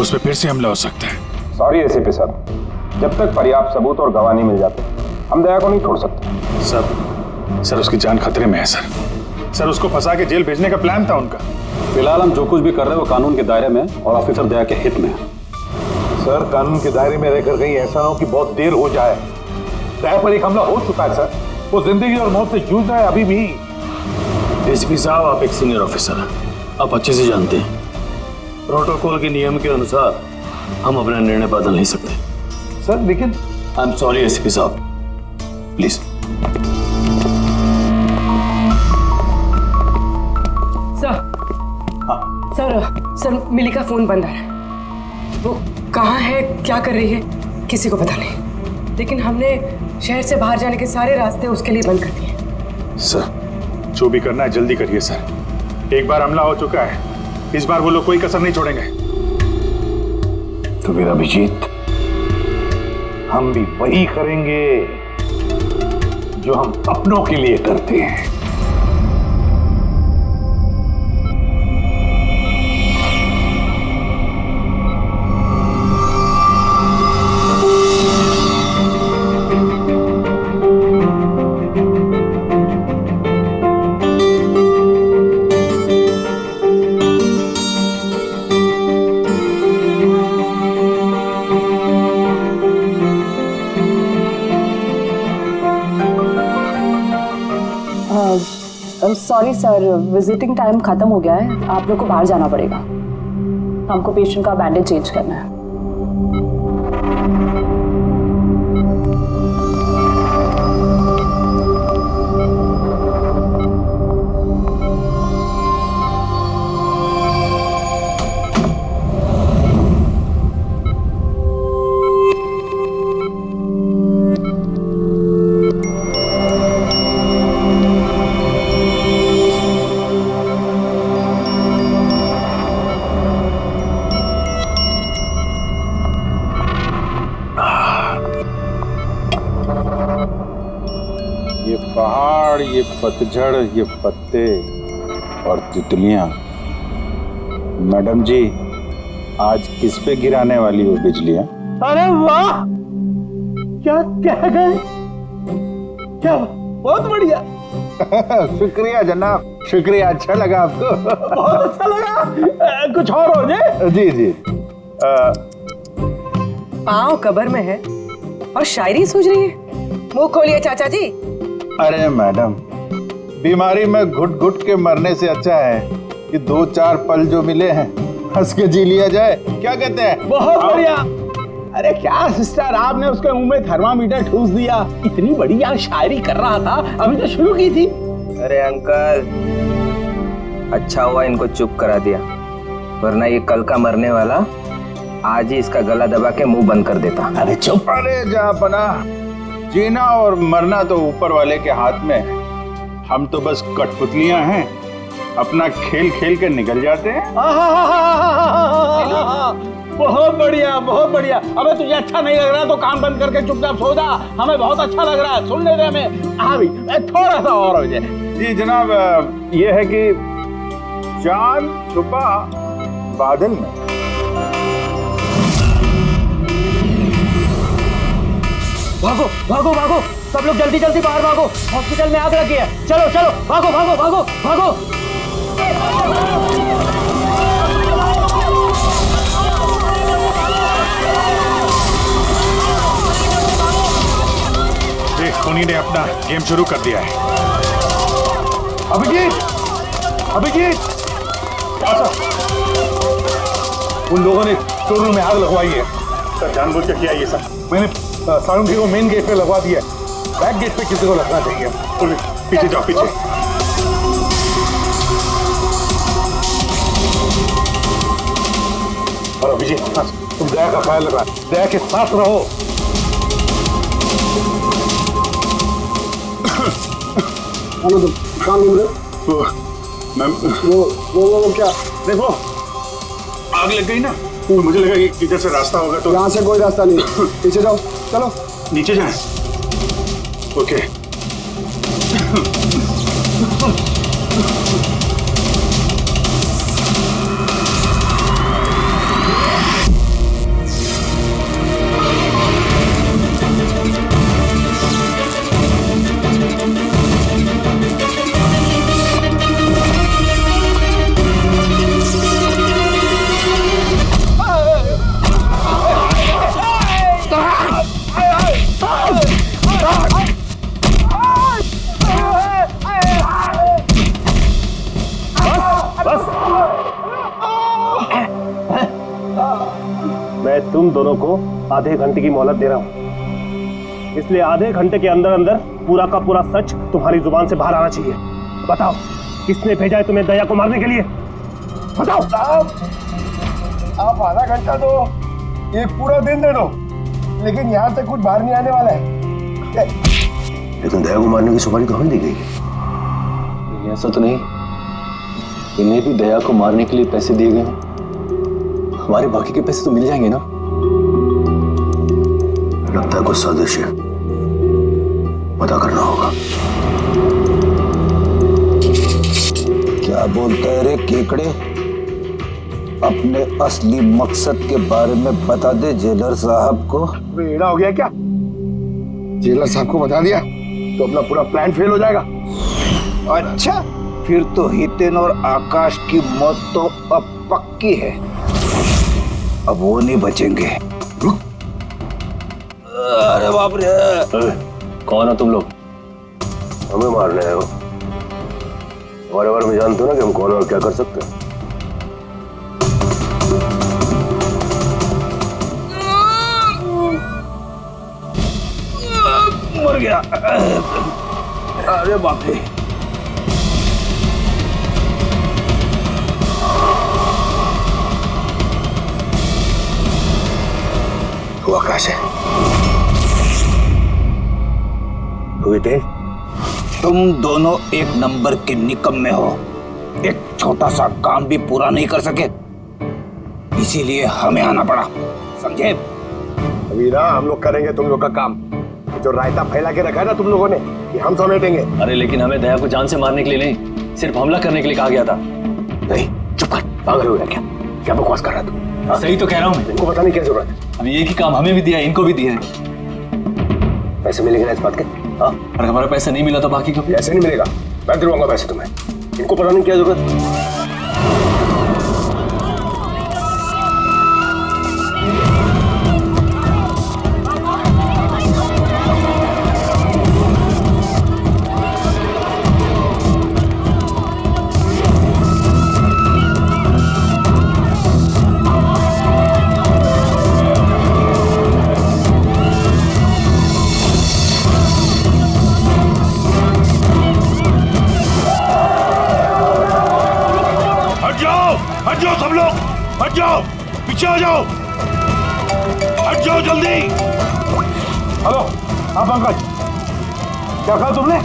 उस पर फिर से हमला हो सकता है। सॉरी एसीपी साहब, जब तक पर्याप्त सबूत और गवाह नहीं मिल जाते हम दया को नहीं छोड़ सकते। सर उसकी जान खतरे में है सर उसको फंसा के जेल भेजने का प्लान था उनका। फिलहाल हम जो कुछ भी कर रहे हैं वो कानून के दायरे में और ऑफिसर दया के हित में है। सर कानून के दायरे में रहकर कहीं ऐसा ना हो कि बहुत देर हो जाए। दया पर एक हमला हो चुका है सर, वो जिंदगी और मौत से जूझ रहा है अभी भी। एसीपी साहब, आप एक सीनियर ऑफिसर हैं, आप अच्छे से जानते हैं प्रोटोकॉल के नियम के अनुसार हम अपना निर्णय बदल नहीं सकते। सर लेकिन आई एम सॉरी एसीपी साहब, प्लीज। सर मिली का फोन बंद आ रहा है। वो कहाँ है, क्या कर रही है, किसी को पता नहीं। लेकिन हमने शहर से बाहर जाने के सारे रास्ते उसके लिए बंद कर दिए। सर जो भी करना है जल्दी करिए सर, एक बार हमला हो चुका है, इस बार वो लोग कोई कसर नहीं छोड़ेंगे। तो फिर अभिजीत, हम भी वही करेंगे जो हम अपनों के लिए करते हैं। सॉरी सर, विजिटिंग टाइम खत्म हो गया है, आप लोग को बाहर जाना पड़ेगा। हमको पेशेंट का बैंडेज चेंज करना है। पहाड़, ये पतझड़, ये पत्ते और तितलियां। मैडम जी, आज किस पे गिराने वाली हो बिजलियां? अरे वाह, क्या कह गए, क्या बहुत बढ़िया। शुक्रिया जनाब, शुक्रिया। अच्छा लगा आपको? बहुत अच्छा लगा। कुछ और हो जाए? जी जी। पाँव कब्र में है और शायरी सूझ रही है। मुंह खोलिए चाचा जी। अरे मैडम, बीमारी में घुट घुट के मरने से अच्छा है कि 2-4 पल जो मिले हैं हंस के जी लिया जाए। क्या कहते हैं? बहुत बढ़िया। अरे क्या सिस्टर, आपने उसके मुंह में थर्मामीटर ठूस दिया। इतनी बड़ी यार शायरी कर रहा था, अभी तो शुरू की थी। अरे अंकल, अच्छा हुआ इनको चुप करा दिया, वरना ये कल का मरने वाला आज ही इसका गला दबा के मुंह बंद कर देता। अरे चुप। अरे जा पना, जीना और मरना तो ऊपर वाले के हाथ में है, हम तो बस कठपुतलियां हैं, अपना खेल खेल के निकल जाते हैं। बहुत बढ़िया, बहुत बढ़िया। अबे तुझे अच्छा नहीं लग रहा तो काम बंद करके चुपचाप सो जा, हमें बहुत अच्छा लग रहा है, सुन ले रहे हमें। हाँ भी थोड़ा सा और हो जाए। जी जनाब, ये है कि चांद छुपा बादल में। भागो भागो भागो, सब लोग जल्दी जल्दी बाहर भागो, हॉस्पिटल में आग लगी है। चलो चलो भागो भागो भागो भागो। देख, खूनी ने अपना गेम शुरू कर दिया है। अभिजीत, अभिजीत, उन लोगों ने स्टोर में आग लगवाई है। सर जानबूझ के किया ये सर। मैंने सारंगी को मेन गेट पे लगवा दिया है, बैक गेट पे किसी को लगना चाहिए। पीछे जाओ, पीछे। और अभिजीत, तुम दया का ख्याल रखना, दया के साथ रहो। आने दो, काम नहीं मिले। वो क्या? देखो आग लग गई ना, मुझे लगा कि इधर से रास्ता होगा तो। यहाँ से कोई रास्ता नहीं, पीछे जाओ, चलो नीचे जाए। ओके मैं तुम दोनों को आधे घंटे की मोहलत दे रहा हूं, इसलिए आधे घंटे के अंदर अंदर पूरा का पूरा सच तुम्हारी जुबान से बाहर आना चाहिए। बताओ किसने भेजा है तुम्हें दया को मारने के लिए? बताओ। आप आधा घंटा दो, एक पूरा दिन दे दो, लेकिन यहाँ से कुछ बाहर नहीं आने वाला है। लेकिन दया को मारने की सुपारी तो हमें दी गई। ऐसा तो नहीं, इन्हें भी दया को मारने के लिए पैसे दिए गए, हमारे बाकी के पैसे तो मिल जाएंगे ना? लगता है कुछ साजिश है, पता करना होगा। क्या बोलता है रे केकड़े? अपने असली मकसद के बारे में बता दे जेलर साहब को। बेड़ा हो गया क्या? जेलर साहब को बता दिया तो अपना पूरा प्लान फेल हो जाएगा। अच्छा, फिर तो हितेन और आकाश की मौत तो अब पक्की है, अब वो नहीं बचेंगे। अरे बाप रे! कौन हो तुम लोग? हमें मारने आए हो? हमारे बारे में जानते हो ना कि हम कौन और क्या कर सकते हैं? मर गया। अरे बाप रे! वो आकाश है। तुम दोनों एक नंबर के निकम्मे हो, एक छोटा सा काम भी पूरा नहीं कर सके, इसीलिए हमें आना पड़ा, समझे? अभी ना हम लोग करेंगे तुम लोग का काम। जो रायता फैला के रखा है ना तुम लोगों ने, ये हम समेटेंगे। अरे लेकिन हमें दया को जान से मारने के लिए नहीं, सिर्फ हमला करने के लिए कहा गया था। नहीं, चुप कर, पागल हो गया क्या? क्या बकवास कर रहा तू? सही तो कह रहा हूँ मैं। इनको बताने की क्या जरूरत है? अभी एक ही काम हमें भी दिया है, इनको भी दिया है। पैसे मिलेंगे ना इस बात के? हाँ, अगर हमारा पैसा नहीं मिला तो बाकी को ऐसे नहीं मिलेगा, मैं दिलवाऊंगा पैसे तुम्हें। इनको बताने की क्या जरूरत? हट जाओ सब लोग, हट जाओ, पीछे आ जाओ, हट जाओ जल्दी। हेलो, हाँ पंकज, क्या कहा तुमने?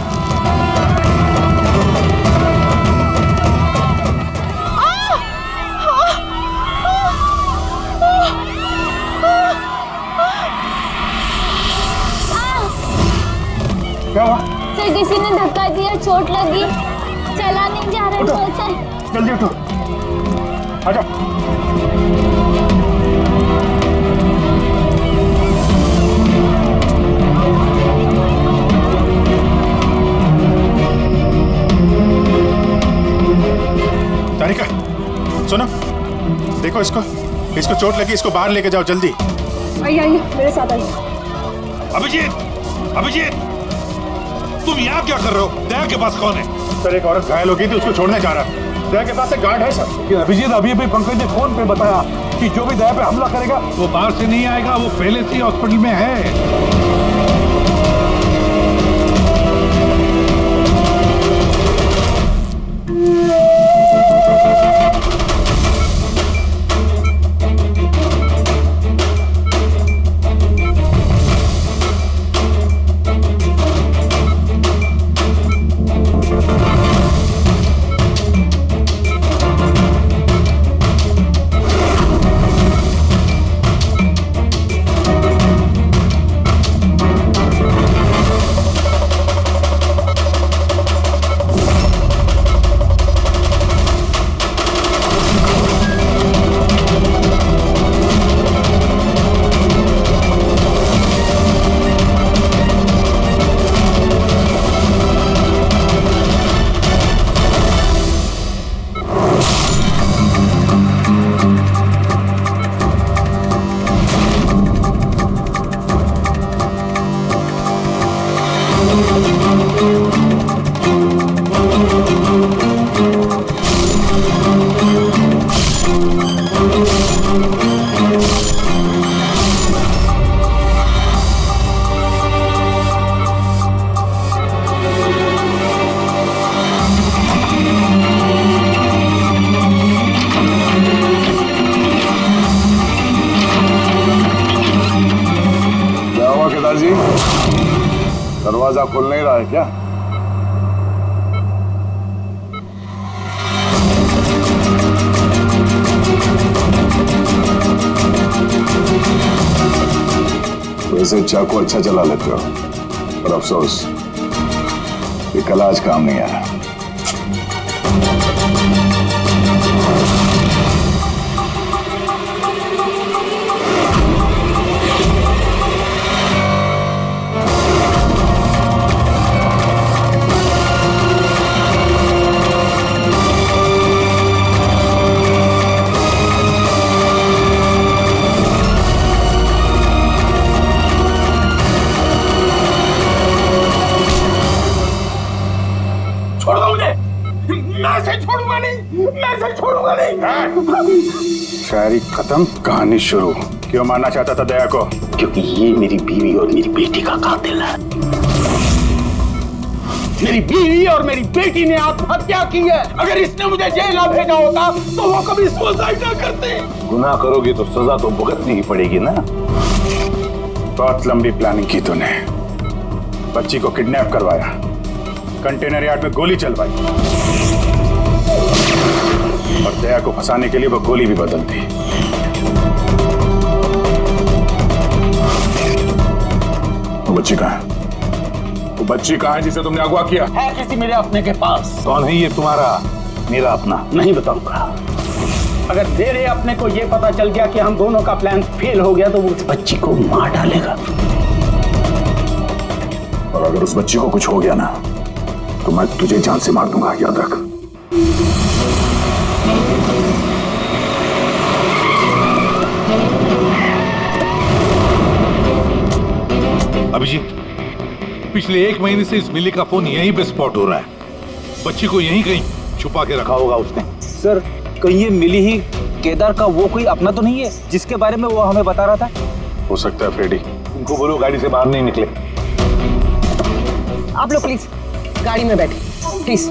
क्या हुआ? सर किसी ने धक्का दिया, चोट लगी, चला नहीं जा रहा। सर जल्दी उठो, आजा। तारिका, सुनो, देखो इसको चोट लगी, इसको बाहर लेके जाओ जल्दी। आइए मेरे साथ आइए। अभिजीत, तुम यहाँ क्या कर रहे हो? दया के पास कौन है? सर एक औरत घायल हो गई थी, उसको छोड़ने जा रहा है। दया के पास एक गार्ड है सर। कि अभिजीत अभी पंकज ने फोन पे बताया कि जो भी दया पे हमला करेगा वो बाहर से नहीं आएगा, वो पहले से ही हॉस्पिटल में है। दरवाजा खोल नहीं रहा है क्या? वैसे चाकू अच्छा चला लेते हो, पर अफसोस ये कला आज काम नहीं आया। शायरी खत्म, कहानी शुरू। क्यों मारना चाहता था दया को? क्योंकि ये मेरी बीवी और मेरी बेटी का कातिल है। मेरी बीवी और मेरी बेटी ने आत्महत्या की है। अगर इसने मुझे जेल ना भेजा होता तो वो कभी सुसाइड ना करते। गुनाह करोगे तो सजा तो भुगतनी ही पड़ेगी ना। बहुत लंबी प्लानिंग की तूने। बच्ची को किडनैप करवाया, कंटेनर यार्ड में गोली चलवाई और दया को फंसाने के लिए वो गोली भी बदल दी। वो बच्ची कहाँ है? वो बच्ची कहाँ है जिसे तुमने अगवा किया? है किसी मेरे अपने के पास। कौन है ये तुम्हारा? मेरा अपना नहीं बताऊंगा। अगर तेरे अपने को ये पता चल गया कि हम दोनों का प्लान फेल हो गया तो वो उस बच्ची को मार डालेगा। और अगर उस बच्ची को कुछ हो गया ना तो मैं तुझे जान से मार दूंगा, याद रख। अभिजीत, पिछले 1 महीने से इस मिली का फोन यहीं पे स्पॉट हो रहा है। बच्ची को यहीं कहीं छुपा के रखा होगा उसने। सर, कहीं ये मिली ही केदार का वो कोई अपना तो नहीं है जिसके बारे में वो हमें बता रहा था? हो सकता है फ्रेडी। उनको बोलो गाड़ी से बाहर नहीं निकले। आप लोग प्लीज गाड़ी में बैठे, प्लीज।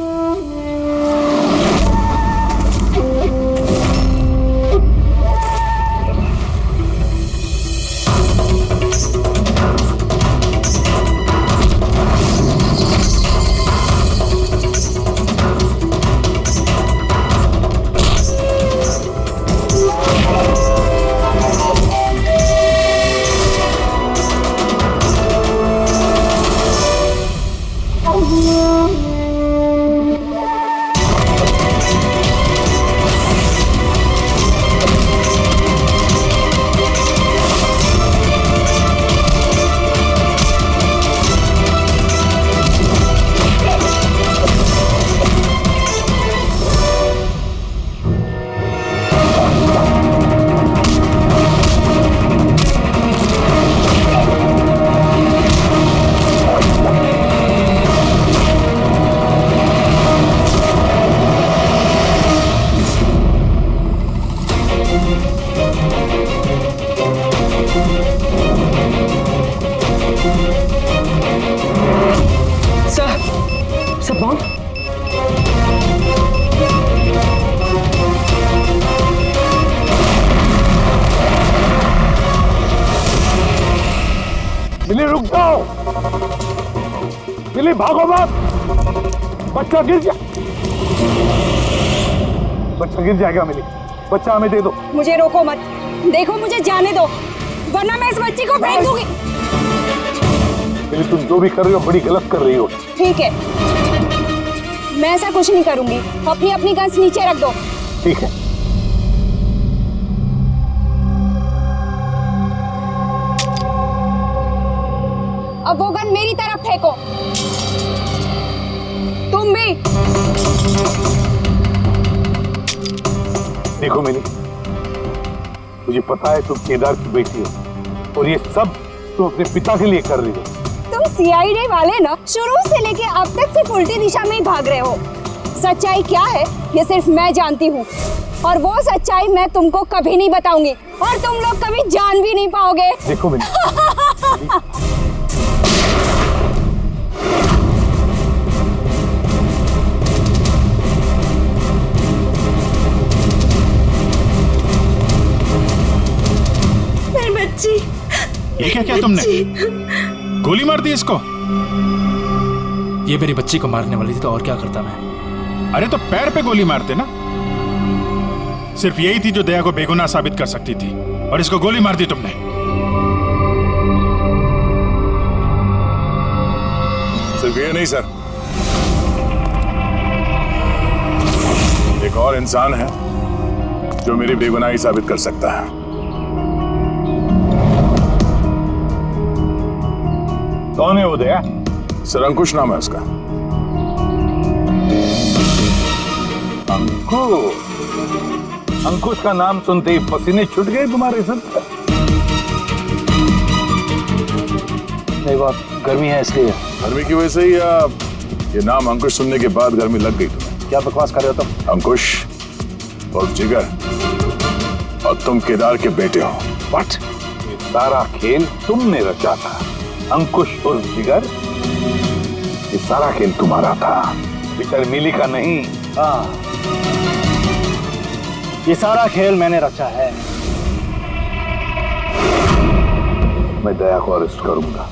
मिली रुक जाओ, मिली भागो मत, बच्चा गिर जाएगा मिली, बच्चा हमें दे दो। मुझे रोको मत, देखो मुझे जाने दो वरना मैं इस बच्ची को फेंक दूंगी। मिली तुम जो भी कर रही हो बड़ी गलत कर रही हो। ठीक है, मैं ऐसा कुछ नहीं करूंगी, अपनी अपनी गन्स नीचे रख दो। ठीक है। अब वो गन मेरी तरफ फेंको, तुम भी। देखो मिली, मुझे पता है तुम केदार की बेटी हो और ये सब तुम अपने पिता के लिए कर रही हो। तुम सीआईडी वाले ना शुरू से लेके अब तक सिर्फ उल्टी दिशा में ही भाग रहे हो। सच्चाई क्या है ये सिर्फ मैं जानती हूँ और वो सच्चाई मैं तुमको कभी नहीं बताऊंगी और तुम लोग कभी जान भी नहीं पाओगे। देखो मिली, ये क्या किया तुमने? गोली मार दी इसको? ये मेरी बच्ची को मारने वाली थी तो और क्या करता मैं? अरे तो पैर पे गोली मारते ना। सिर्फ यही थी जो दया को बेगुनाह साबित कर सकती थी और इसको गोली मार दी तुमने। सिर्फ ये नहीं सर, एक और इंसान है जो मेरी बेगुनाही साबित कर सकता है। कौन है वो दया? सर अंकुश नाम है उसका। अंकुश का नाम सुनते ही पसीने छूट गए तुम्हारे सर? नहीं, बात गर्मी है इसलिए। गर्मी की वजह से ही या ये नाम अंकुश सुनने के बाद गर्मी लग गई तुम्हें? क्या बकवास कर रहे हो तुम? अंकुश और जिगर और तुम केदार के बेटे हो। व्हाट? ये सारा खेल तुमने रचा था? अंकुश और जिगर, ये सारा खेल तुम्हारा था, बेचारी मिली का नहीं। हाँ, ये सारा खेल मैंने रचा है। मैं दया को अरेस्ट करूंगा।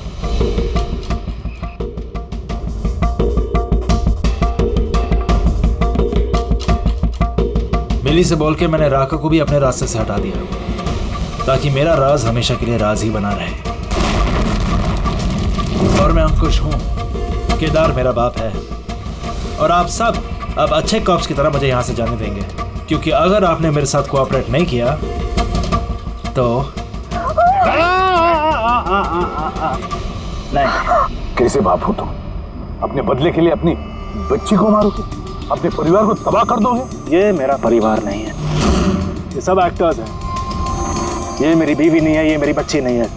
मिली से बोल के मैंने राका को भी अपने रास्ते से हटा दिया ताकि मेरा राज हमेशा के लिए राज ही बना रहे। और मैं अंकुश हूं, केदार मेरा बाप है और आप सब अब अच्छे कॉप्स की तरह मुझे यहां से जाने देंगे, क्योंकि अगर आपने मेरे साथ कोऑपरेट नहीं किया तो नहीं। कैसे बाप हो तुम? अपने बदले के लिए अपनी बच्ची को मारोगे, अपने परिवार को तबाह कर दोगे? ये मेरा परिवार नहीं है, ये सब एक्टर्स हैं। ये मेरी बीवी नहीं है, ये मेरी बच्ची नहीं है।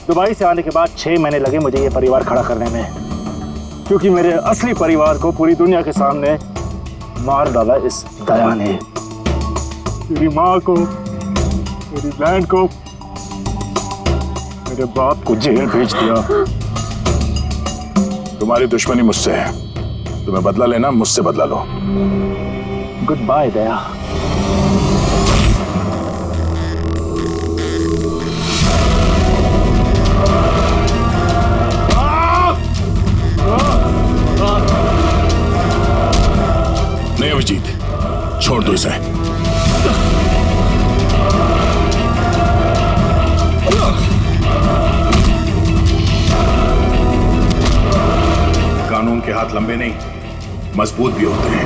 दुबई से आने के बाद 6 महीने लगे मुझे ये परिवार खड़ा करने में, क्योंकि मेरे असली परिवार को पूरी दुनिया के सामने मार डाला इस दया ने। मेरी माँ को, मेरी बहन को, मेरे बाप को जेल भेज दिया। तुम्हारी दुश्मनी मुझसे है, तुम्हें बदला लेना, मुझसे बदला लो। गुड बाय दया। नहीं अभिजीत, छोड़ दो इसे। कानून के हाथ लंबे नहीं, मजबूत भी होते हैं।